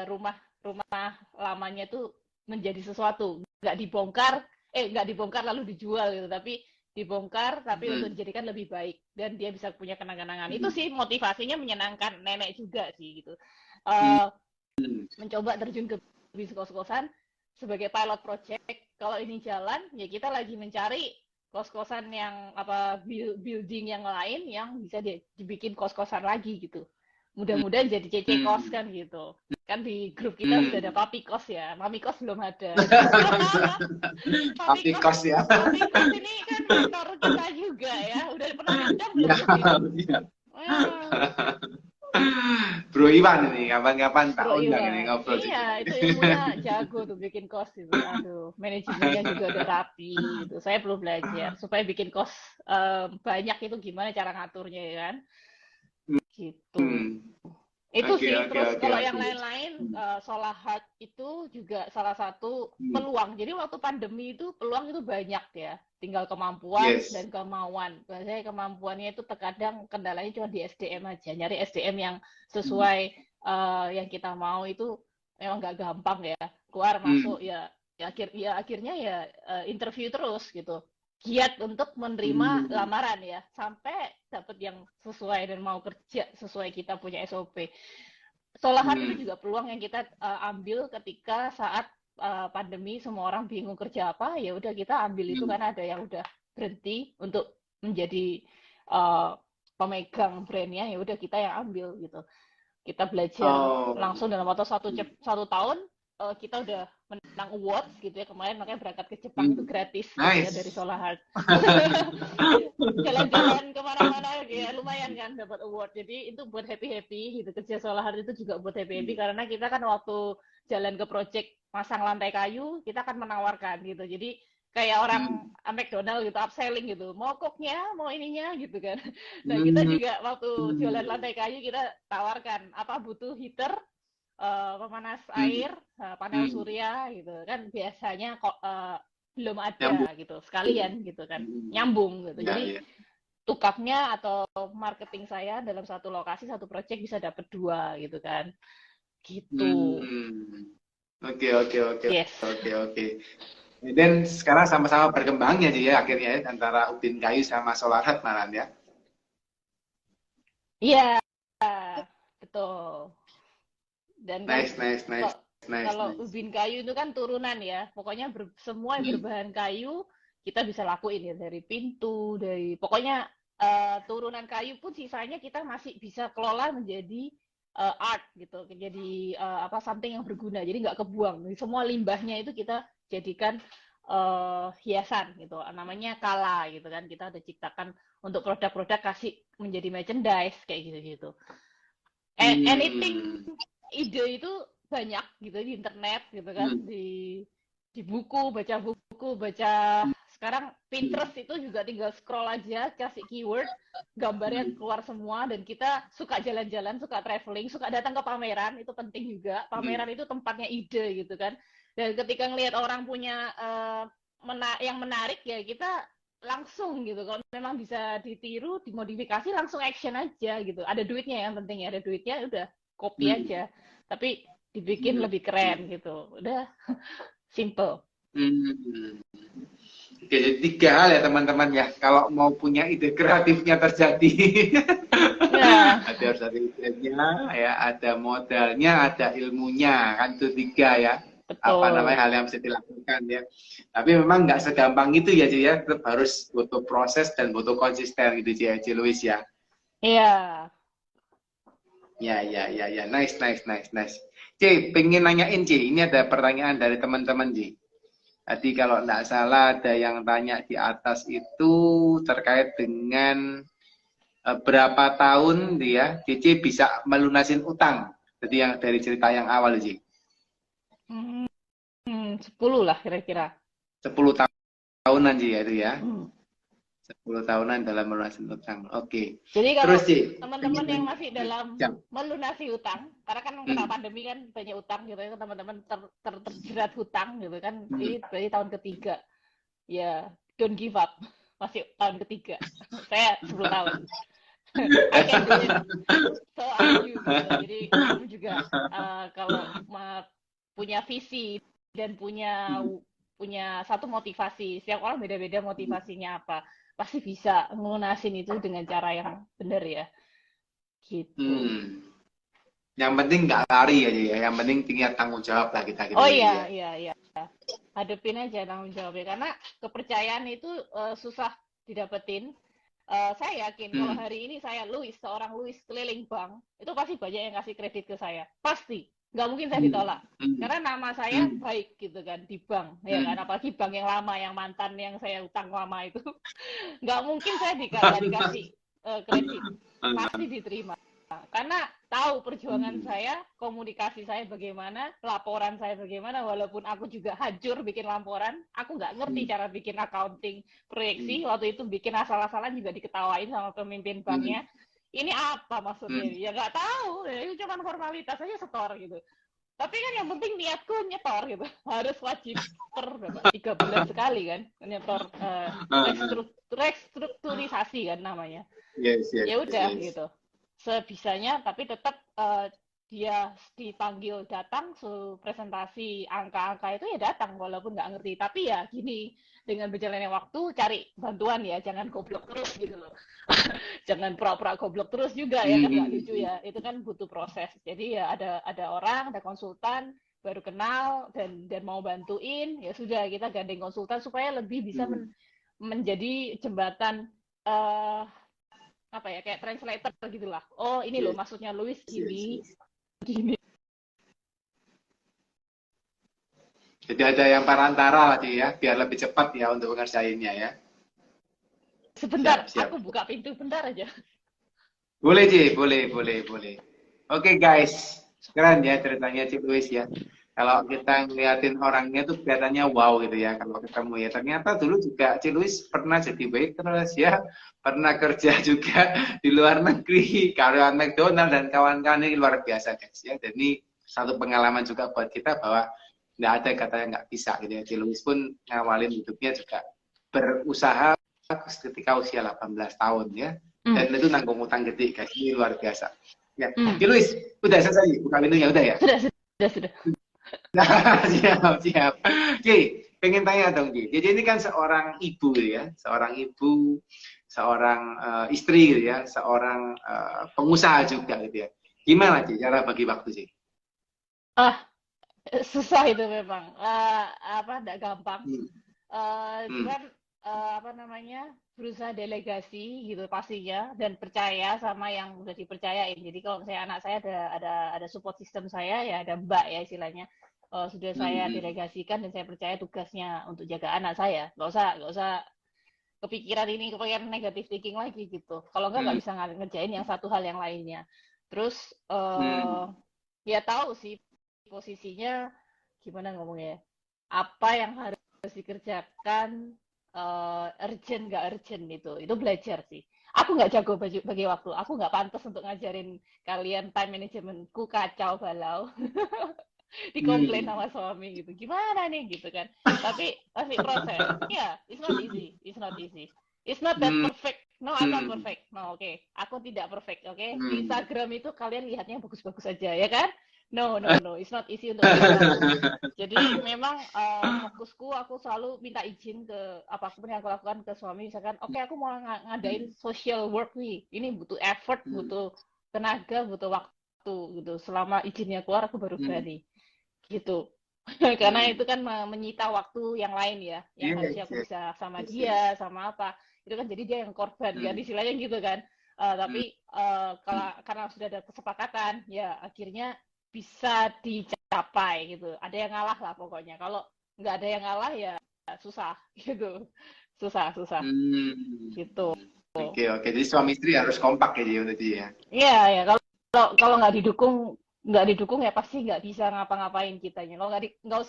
rumah rumah lamanya itu menjadi sesuatu, nggak dibongkar lalu dijual gitu, tapi dibongkar tapi untuk dijadikan lebih baik dan dia bisa punya kenang-kenangan. Itu sih motivasinya menyenangkan nenek juga sih gitu. Mencoba terjun ke bisnis kos-kosan sebagai pilot project. Kalau ini jalan, ya kita lagi mencari kos-kosan yang apa building yang lain yang bisa dibikin kos-kosan lagi gitu. Mudah-mudahan jadi CC kos kan gitu. Kan di grup kita sudah ada papi kos ya, mami kos belum ada. Papi kos ya. Papi kos ini kan mentor kita juga ya. Udah pernah diundang belum? Iya. Bro Iwan ini kapan-kapan tak undang ini ngobrol. Iya, itu ilmunya jago tuh bikin kos itu. Aduh, manajemennya juga udah rapi gitu. Saya perlu belajar supaya bikin kos banyak itu gimana cara ngaturnya ya kan. Gitu. Itu sih. Terus kalau yang lain-lain, Solar Heart itu juga salah satu peluang. Jadi waktu pandemi itu peluang itu banyak ya. Tinggal kemampuan dan kemauan. Biasanya kemampuannya itu terkadang kendalanya cuma di SDM aja. Nyari SDM yang sesuai yang kita mau itu memang nggak gampang ya. Keluar masuk ya akhirnya ya interview terus gitu. Giat untuk menerima lamaran ya, sampai dapat yang sesuai dan mau kerja sesuai kita punya SOP. Solar Heart itu juga peluang yang kita ambil ketika saat pandemi semua orang bingung kerja apa, ya udah kita ambil itu karena ada yang udah berhenti untuk menjadi pemegang brandnya, ya udah kita yang ambil gitu. Kita belajar langsung dalam waktu satu tahun, kita udah menang awards gitu ya kemarin, makanya berangkat ke Jepang itu gratis gitu ya dari Solar Heart. Jalan-jalan kemana-mana ya lumayan kan dapat award, jadi itu buat happy gitu. Kerja Solar Heart itu juga buat happy karena kita kan waktu jalan ke project masang lantai kayu, kita kan menawarkan gitu, jadi kayak orang McDonald gitu, upselling gitu, mau koknya, mau ininya gitu kan. Nah kita juga waktu jualan lantai kayu kita tawarkan apa butuh heater, pemanas air, panel surya gitu kan, biasanya kok belum ada gitu, sekalian gitu kan, nyambung gitu. Jadi tukangnya atau marketing saya dalam satu lokasi satu project bisa dapat 2 gitu kan, gitu. Oke. Dan sekarang sama-sama berkembang ya akhirnya antara Ubin Kayu sama Solar Heart malah ya. Iya, betul. Dan nice. Kalau ubin kayu itu kan turunan ya, pokoknya semua yang berbahan kayu kita bisa lakuin ya, dari pintu, dari pokoknya turunan kayu pun sisanya kita masih bisa kelola menjadi art gitu, jadi something yang berguna, jadi nggak kebuang. Jadi, semua limbahnya itu kita jadikan hiasan gitu, namanya kala gitu kan, kita udah ciptakan untuk produk-produk kasih menjadi merchandise kayak gitu. Anything ide itu banyak gitu di internet gitu kan, di buku, baca sekarang Pinterest itu juga tinggal scroll aja, kasih keyword, gambarnya keluar semua, dan kita suka jalan-jalan, suka traveling, suka datang ke pameran, itu penting juga. Pameran itu tempatnya ide gitu kan. Dan ketika ngelihat orang punya yang menarik ya kita langsung gitu, kalau memang bisa ditiru, dimodifikasi, langsung action aja gitu. Ada duitnya yang penting ya, ada duitnya udah copy aja. Tapi dibikin lebih keren gitu. Udah simple. Oke, jadi 3 hal ya teman-teman ya. Kalau mau punya ide kreatifnya terjadi, ada harus ada idenya, ya, ada modalnya, ada ilmunya, kan itu 3 ya. Betul. Apa namanya hal yang bisa dilakukan ya. Tapi memang nggak segampang itu ya, Ci ya. Tetap harus butuh proses dan butuh konsisten gitu, Ci Louis ya. Iya. Ya. Nice. Ci, pengen nanyain Ci, ini ada pertanyaan dari teman-teman Ci. Tadi kalau nggak salah ada yang tanya di atas itu terkait dengan berapa tahun dia Cici bisa melunasin utang. Jadi yang dari cerita yang awal Ci. 10 lah kira-kira. 10 tahunan Ci ya itu ya. 10 tahunan dalam melunasi utang. Oke. Jadi kalau Terus Ci, teman-teman yang masih dalam jam. melunasi utang, karena kan kena pandemi kan banyak utang gitu ya, teman-teman terjerat hutang gitu kan, ini berarti tahun ketiga. Ya, don't give up. Masih tahun ketiga. Saya 10 tahun. I can do it. So are you gitu. Jadi kamu juga kalau punya visi dan punya satu motivasi, setiap orang beda-beda motivasinya apa, pasti bisa ngelunasin itu dengan cara yang benar ya. Gitu. Yang penting nggak lari aja ya, yang penting tinggal tanggung jawab lah kita gitu. Oh iya, iya. Hadepin aja tanggung jawabnya, karena kepercayaan itu susah didapetin. Saya yakin kalau hari ini saya seorang Louis keliling bank, itu pasti banyak yang kasih kredit ke saya. Pasti. Nggak mungkin saya ditolak. Karena nama saya baik gitu kan di bank. Ya kan, apalagi bank yang lama, yang mantan yang saya utang lama itu. Nggak mungkin saya dikasih kredit. Pasti diterima. Karena tahu perjuangan saya, komunikasi saya bagaimana, laporan saya bagaimana, walaupun aku juga hancur bikin laporan, aku nggak ngerti cara bikin accounting proyeksi, waktu itu bikin asal-asalan juga diketawain sama pemimpin banknya. Ini apa maksudnya? Ya nggak tahu, itu cuma formalitas aja setor gitu. Tapi kan yang penting niatku nyetor gitu, harus wajib per 3 bulan sekali kan, nyetor restrukturisasi kan namanya. Ya udah gitu. Sebisanya, tapi tetap dia dipanggil datang, presentasi angka-angka itu ya datang, walaupun nggak ngerti. Tapi ya gini, dengan berjalannya waktu, cari bantuan ya, jangan goblok terus gitu loh. Jangan pura-pura goblok terus juga ya, kan nggak lucu ya. Itu kan butuh proses. Jadi ya ada orang, ada konsultan, baru kenal, dan mau bantuin, ya sudah, kita gandeng konsultan supaya lebih bisa menjadi jembatan apa ya, kayak translator gitulah. Oh ini loh maksudnya Louis gini. Jadi ada yang perantara lah ya, biar lebih cepat ya untuk ngerjainnya ya. Sebentar, siap. Aku buka pintu bentar aja. Boleh Ci, boleh. Oke guys, keren ya ceritanya Ci Louis ya. Kalau kita ngeliatin orangnya tuh kelihatannya wow gitu ya kalau ketemu ya. Ternyata dulu juga Ci Louis pernah jadi waitress ya, pernah kerja juga di luar negeri, karyawan McDonald dan kawan-kawan, ini luar biasa guys ya. Dan ini satu pengalaman juga buat kita bahwa nggak ada kata yang nggak bisa gitu ya. Ci Louis pun ngawalin hidupnya juga berusaha ketika usia 18 tahun ya. Dan itu nanggung utang gede guys, ini luar biasa. Ya, Ci Louis, udah selesai buka pintunya udah ya? Sudah. Siap. Oke, pengen tanya dong, Ji. Jadi ini kan seorang ibu ya, seorang istri gitu ya, seorang pengusaha juga gitu ya. Gimana Ji cara bagi waktu sih? Susah itu memang. Enggak gampang. Cuman apa namanya, berusaha delegasi gitu pastinya, dan percaya sama yang udah dipercayain. Jadi kalau misalnya anak saya ada support system saya ya, ada mbak ya istilahnya, sudah saya delegasikan dan saya percaya tugasnya untuk jaga anak saya. Nggak usah kepikiran negatif thinking lagi gitu. Kalau nggak bisa ngerjain yang satu hal yang lainnya. Terus ya tahu sih posisinya gimana ngomongnya, apa yang harus dikerjakan, urgent nggak urgent, itu belajar sih. Aku nggak jago bagi waktu, aku nggak pantas untuk ngajarin kalian time managementku kacau balau. Dikomplain sama suami gitu, gimana nih gitu kan. Tapi proses ya, it's not easy, it's not that perfect. No, I'm not perfect. No, oke. Aku tidak perfect, oke. Di Instagram itu kalian lihatnya bagus-bagus aja ya kan. No, it's not easy untuk jadi memang fokusku, aku selalu minta izin ke apapun yang aku lakukan ke suami. Misalkan, oke, aku mau ngadain social work nih, ini butuh effort, butuh tenaga, butuh waktu gitu. Selama izinnya keluar aku baru berani gitu. Karena itu kan menyita waktu yang lain ya, yang harusnya aku bisa sama dia, sama apa, itu kan jadi dia yang korban kan, istilahnya gitu kan. Tapi karena sudah ada kesepakatan ya, akhirnya bisa dicapai gitu. Ada yang ngalah lah pokoknya. Kalau nggak ada yang ngalah ya susah gitu. Susah. Gitu. Oke. Jadi suami istri harus kompak ya berarti ya. Iya. Kalau nggak didukung ya pasti nggak bisa ngapa-ngapain kitanya. Kalau nggak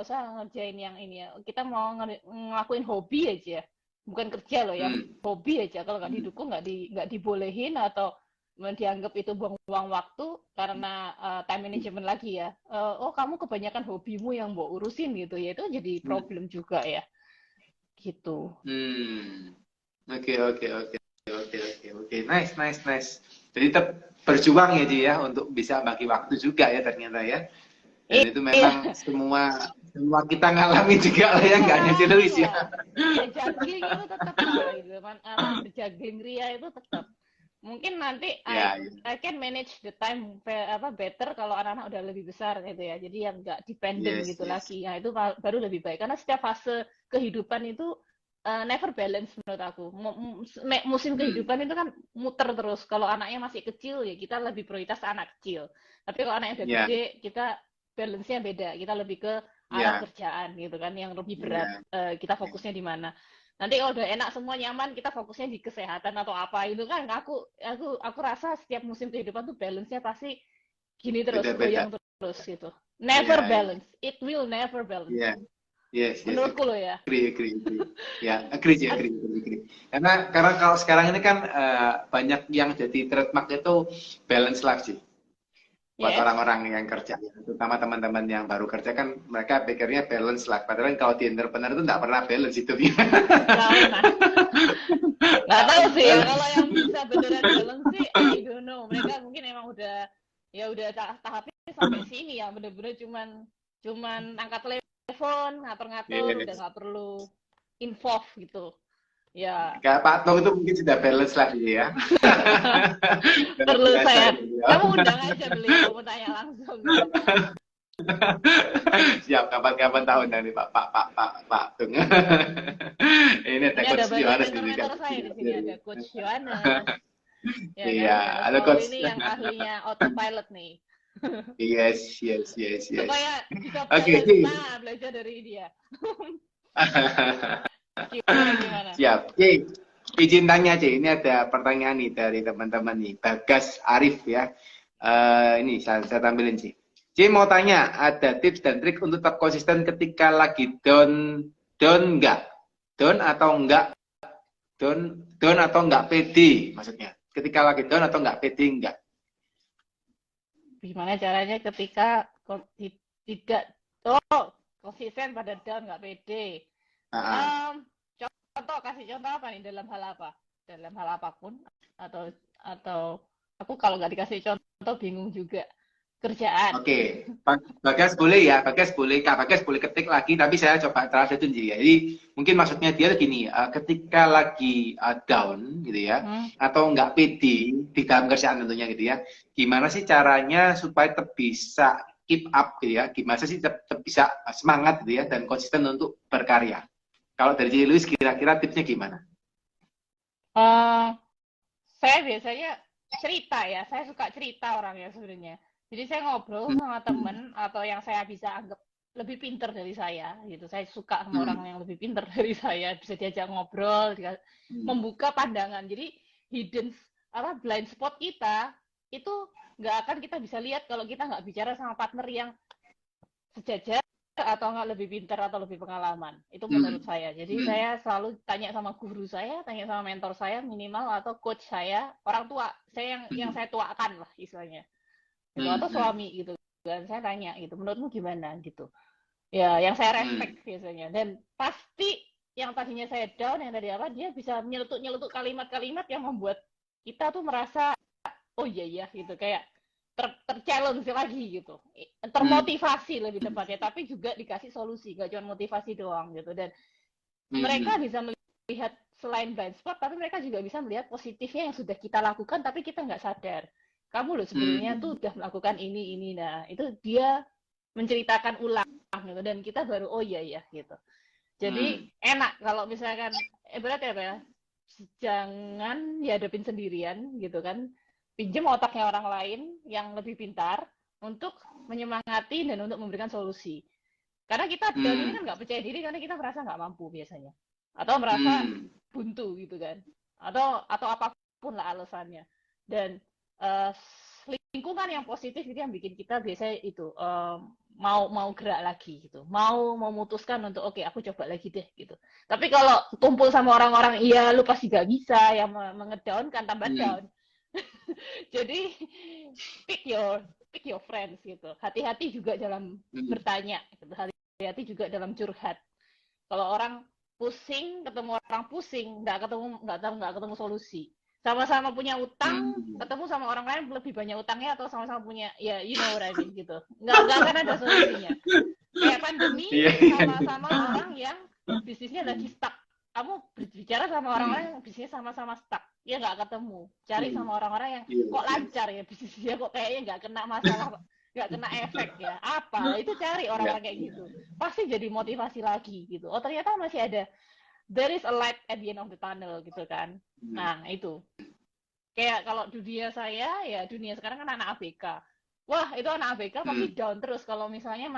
usah ngerjain yang ini ya. Kita mau ngelakuin hobi aja. bukan kerja loh ya, hobi aja. Kalau nggak didukung, nggak dibolehin atau dianggap itu buang-buang waktu karena time management lagi ya. Oh kamu kebanyakan hobimu yang mau urusin gitu ya, itu jadi problem juga ya. Gitu. Oke, oke, oke, oke, oke, oke. Nice, nice, nice. Jadi tetap berjuang ya, Ji ya, untuk bisa bagi waktu juga ya ternyata ya. Dan itu memang semua kita ngalami juga lah ya, nggak hanya si Luis ya. Ya juggling itu tetap lah gitu. Berjuggling Ria itu tetap. Mungkin nanti I can manage the time better kalau anak-anak udah lebih besar gitu ya. Jadi yang nggak dependent gitu lagi. Nah, itu baru lebih baik. Karena setiap fase kehidupan itu never balance menurut aku. Musim kehidupan itu kan muter terus. Kalau anaknya masih kecil ya kita lebih prioritas anak kecil. Tapi kalau anaknya udah gede, kita balance-nya beda. Kita lebih ke arah kerjaan gitu kan, yang lebih berat. Kita fokusnya di mana. Nanti kalau udah enak semua nyaman, kita fokusnya di kesehatan atau apa itu kan. Aku rasa setiap musim kehidupan tuh balance-nya pasti gini terus, goyang terus gitu. Never balance. It will never balance. Yes, menurutku loh ya. Agree. Ya, agree. Karena kalau sekarang ini kan banyak yang jadi trademark itu balance life sih. Buat orang-orang yang kerja, terutama teman-teman yang baru kerja kan mereka pikirnya balance life. Padahal kalau di entrepreneur itu nggak pernah balance hidupnya. Nggak tahu sih ya, kalau yang bisa beneran balance sih, I don't know. Mereka mungkin emang udah tahapnya sampai sini ya, bener-bener cuman angkat telepon, ngatur-ngatur, udah nggak perlu involve gitu. Ya. Kayak Pak Tong itu mungkin sudah balance lah dia ya. Perlu saya. Kamu undang aja beliau, mau tanya langsung. Siap, kapan-kapan tahun dari Pak Tung. Ini ada Coach Yohanes juga. Saya di sini ada Coach Yohanes. Ya, iya, kan? ada Coach. Ini yang ahlinya autopilot nih. Yes. Supaya bisa belajar dari dia. Gimana? Siap. Izin tanya, Ini ada pertanyaan nih dari teman-teman nih. Bagas Arif ya. Ini saya tampilin, mau tanya, ada tips dan trik untuk tetap konsisten ketika lagi down enggak? Down atau enggak pede maksudnya. Ketika lagi down atau enggak pede enggak? Gimana caranya ketika tidak konsisten pada down enggak pede? Kasih contoh apa nih, dalam hal apa? Dalam hal apapun atau aku kalau nggak dikasih contoh bingung juga. Kerjaan. Oke. Bagas boleh ya, Bagas boleh ketik lagi, tapi saya coba translate ya. Jadi mungkin maksudnya dia gini, ketika lagi down gitu ya, atau nggak pede di dalam kerjaan tentunya gitu ya, gimana sih caranya supaya tetap bisa keep up gitu ya, gimana sih tetap bisa semangat gitu ya, dan konsisten untuk berkarya. Kalau dari Luis kira-kira tipsnya gimana? Saya biasanya cerita ya, saya suka cerita orangnya sebenarnya. Jadi saya ngobrol sama temen atau yang saya bisa anggap lebih pinter dari saya gitu. Saya suka sama orang yang lebih pinter dari saya, bisa diajak ngobrol, membuka pandangan. Jadi blind spot kita itu nggak akan kita bisa lihat kalau kita nggak bicara sama partner yang sejajar atau nggak lebih pintar atau lebih pengalaman. Itu menurut saya. Jadi saya selalu tanya sama guru saya, tanya sama mentor saya minimal, atau coach saya, orang tua saya yang saya tuakan lah istilahnya, gitu, atau suami gitu. Dan saya tanya gitu, menurutmu gimana gitu. Ya, yang saya respect biasanya. Dan pasti yang tadinya saya down, yang tadi apa, dia bisa nyeletuk kalimat-kalimat yang membuat kita tuh merasa oh iya gitu, kayak ter-challenge lagi gitu, termotivasi lebih tepatnya, tapi juga dikasih solusi, gak cuma motivasi doang gitu. Dan mereka bisa melihat selain blind spot, tapi mereka juga bisa melihat positifnya yang sudah kita lakukan tapi kita nggak sadar. Kamu loh sebelumnya tuh udah melakukan ini, nah itu dia menceritakan ulang gitu, dan kita baru oh iya gitu. Jadi enak kalau misalkan berarti apa ya, jangan dihadapin sendirian gitu kan, pinjam otaknya orang lain yang lebih pintar untuk menyemangati dan untuk memberikan solusi. Karena kita down ini kan nggak percaya diri karena kita merasa nggak mampu biasanya, atau merasa buntu gitu kan, atau apapun lah alasannya. Dan lingkungan yang positif itu yang bikin kita biasanya itu mau gerak lagi gitu, mau memutuskan untuk oke, aku coba lagi deh gitu. Tapi kalau kumpul sama orang-orang iya lu pasti gak bisa, yang mengedownkan tambah down. Jadi pick your friends gitu. Hati-hati juga dalam bertanya gitu. Hati-hati juga dalam curhat. Kalau orang pusing, ketemu orang pusing, nggak ketemu solusi. Sama-sama punya utang, ketemu sama orang lain lebih banyak utangnya, atau sama-sama punya, ya you know what I mean gitu. Nggak akan ada solusinya. Kayak pandemi, sama-sama orang yang bisnisnya lagi stuck. Kamu berbicara sama orang lain yang bisnisnya sama-sama stuck. Ya nggak ketemu. Cari sama orang-orang yang kok lancar ya bisnisnya, kok kayaknya nggak kena masalah, nggak kena efek ya. Apa? Itu cari orang-orang kayak gitu. Pasti jadi motivasi lagi gitu. Oh ternyata masih ada, there is a light at the end of the tunnel gitu kan. Nah itu. Kayak kalau dunia saya, ya dunia sekarang kan anak ABK. Wah itu anak ABK pasti down terus kalau misalnya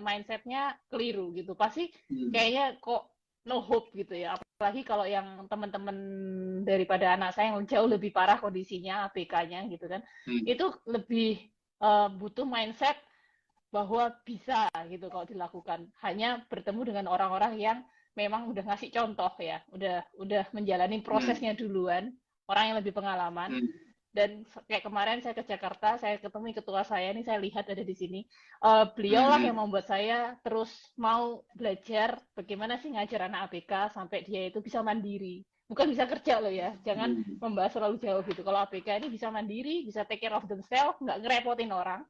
mindsetnya keliru gitu. Pasti kayaknya kok no hope gitu ya. Apalagi kalau yang teman-teman daripada anak saya yang jauh lebih parah kondisinya ABK-nya gitu kan. Itu lebih butuh mindset bahwa bisa gitu kalau dilakukan. Hanya bertemu dengan orang-orang yang memang udah ngasih contoh ya, udah menjalani prosesnya duluan, orang yang lebih pengalaman. Dan kayak kemarin saya ke Jakarta, saya ketemu ketua saya, ini saya lihat ada di sini. Beliau lah yang membuat saya terus mau belajar bagaimana sih ngajar anak ABK sampai dia itu bisa mandiri. Bukan bisa kerja loh ya, jangan membahas terlalu jauh gitu. Kalau ABK ini bisa mandiri, bisa take care of themselves, nggak ngerepotin orang.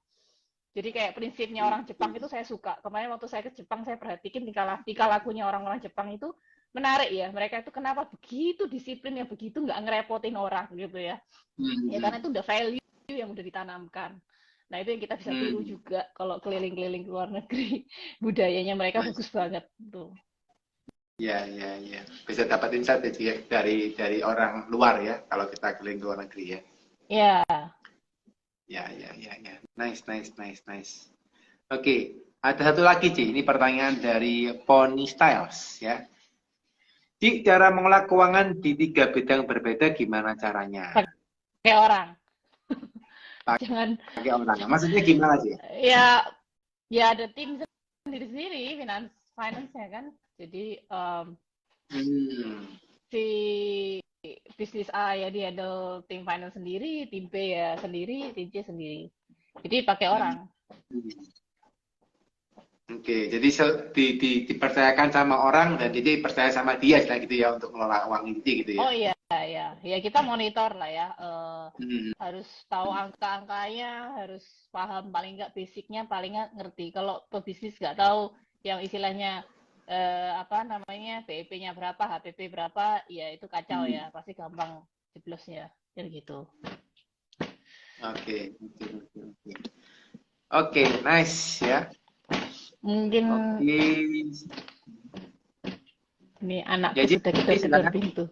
Jadi kayak prinsipnya orang Jepang itu saya suka. Kemarin waktu saya ke Jepang, saya perhatikan tingkah lakunya orang-orang Jepang itu menarik ya. Mereka itu kenapa begitu disiplin ya, begitu nggak ngerepotin orang gitu ya. Ya karena itu udah value yang udah ditanamkan. Nah itu yang kita bisa tiru juga kalau keliling-keliling ke luar negeri. Budayanya mereka bagus banget tuh. Ya. Bisa dapat insight ya dari orang luar ya, kalau kita keliling ke luar negeri ya. Ya. Ya. Nice. Oke, ada satu lagi, Ci. Ini pertanyaan dari Pony Styles ya. Ci, cara mengelola keuangan di 3 bidang berbeda gimana caranya? Kayak orang. Jangan pakai orang. Maksudnya gimana sih? Ya ada tim sendiri-sendiri finance-nya kan. Jadi si bisnis A ya dia handle tim finance sendiri, tim B ya sendiri, tim C sendiri. Jadi pakai orang. Oke, jadi dipercayakan sama orang dan jadi percaya sama dia gitu ya untuk mengelola uang inti gitu ya. Oh iya. Ya kita monitor lah ya. Harus tahu angka-angkanya, harus paham paling nggak basicnya, paling nggak ngerti. Kalau pebisnis nggak tahu yang istilahnya BEP-nya berapa, HPP berapa, ya itu kacau ya, pasti gampang jeblosnya, gitu. Oke, nice ya. Mungkin ini anakku sudah gedor pintu.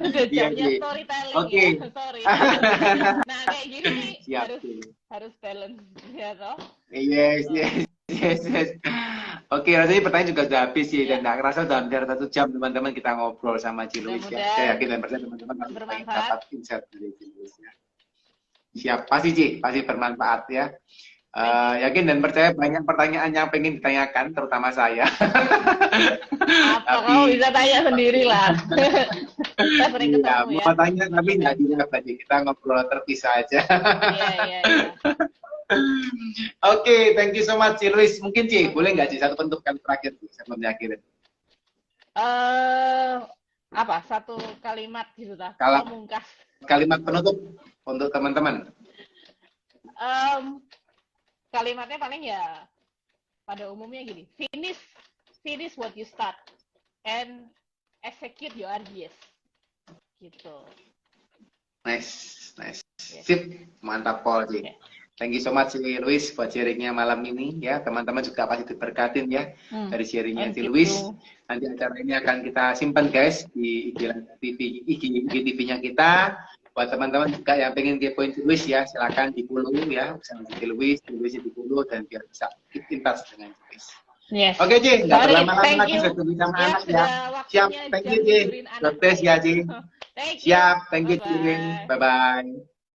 Udah jamnya storytelling. Oke. Ya, sorry. Nah kayak gini nih harus balance ya toh. Yes. Oke, rasanya pertanyaan juga sudah habis sih, dan nggak kerasa udah hampir 1 jam teman-teman kita ngobrol sama Ci Louis ya. Saya yakin dan percaya teman-teman dapat insight dari Ci Louis ya. Siap, pasti Ci, pasti bermanfaat ya. Yakin dan percaya banyak pertanyaan yang pengen ditanyakan, terutama saya. Kamu bisa tanya sendiri lah. Kita sering ketemu ya. Mau tanya tapi nggak dijawab tadi, kita ngobrol terpisah aja. Iya. Oke, thank you so much Ci Louis. Mungkin Ci, boleh nggak Ci satu penutup kali terakhir sebelum diakhirin? Satu kalimat gitu lah. Kalimat penutup untuk teman-teman. Kalimatnya paling ya pada umumnya gini, finish what you start and execute your ideas gitu. Nice. Sip, mantap Paul Ci. Thank you so much Ci Louis buat sharingnya malam ini ya. Teman-teman juga pasti diberkatin ya dari sharingnya Ci Louis. Nanti acara ini akan kita simpan guys di IGTV-nya kita. Buat teman-teman juga yang pengen kepoin Ci Louis ya, silakan di follow ya, bersama Ci Louis di follow dan biar bisa keep in touch dengan Ci Louis. Yes. Oke Ci, nggak berlama-lama lagi saya tunggu sama anak ya. Siap, thank you Ci. Sukses ya Ci. Siap, thank you Ci. Bye bye.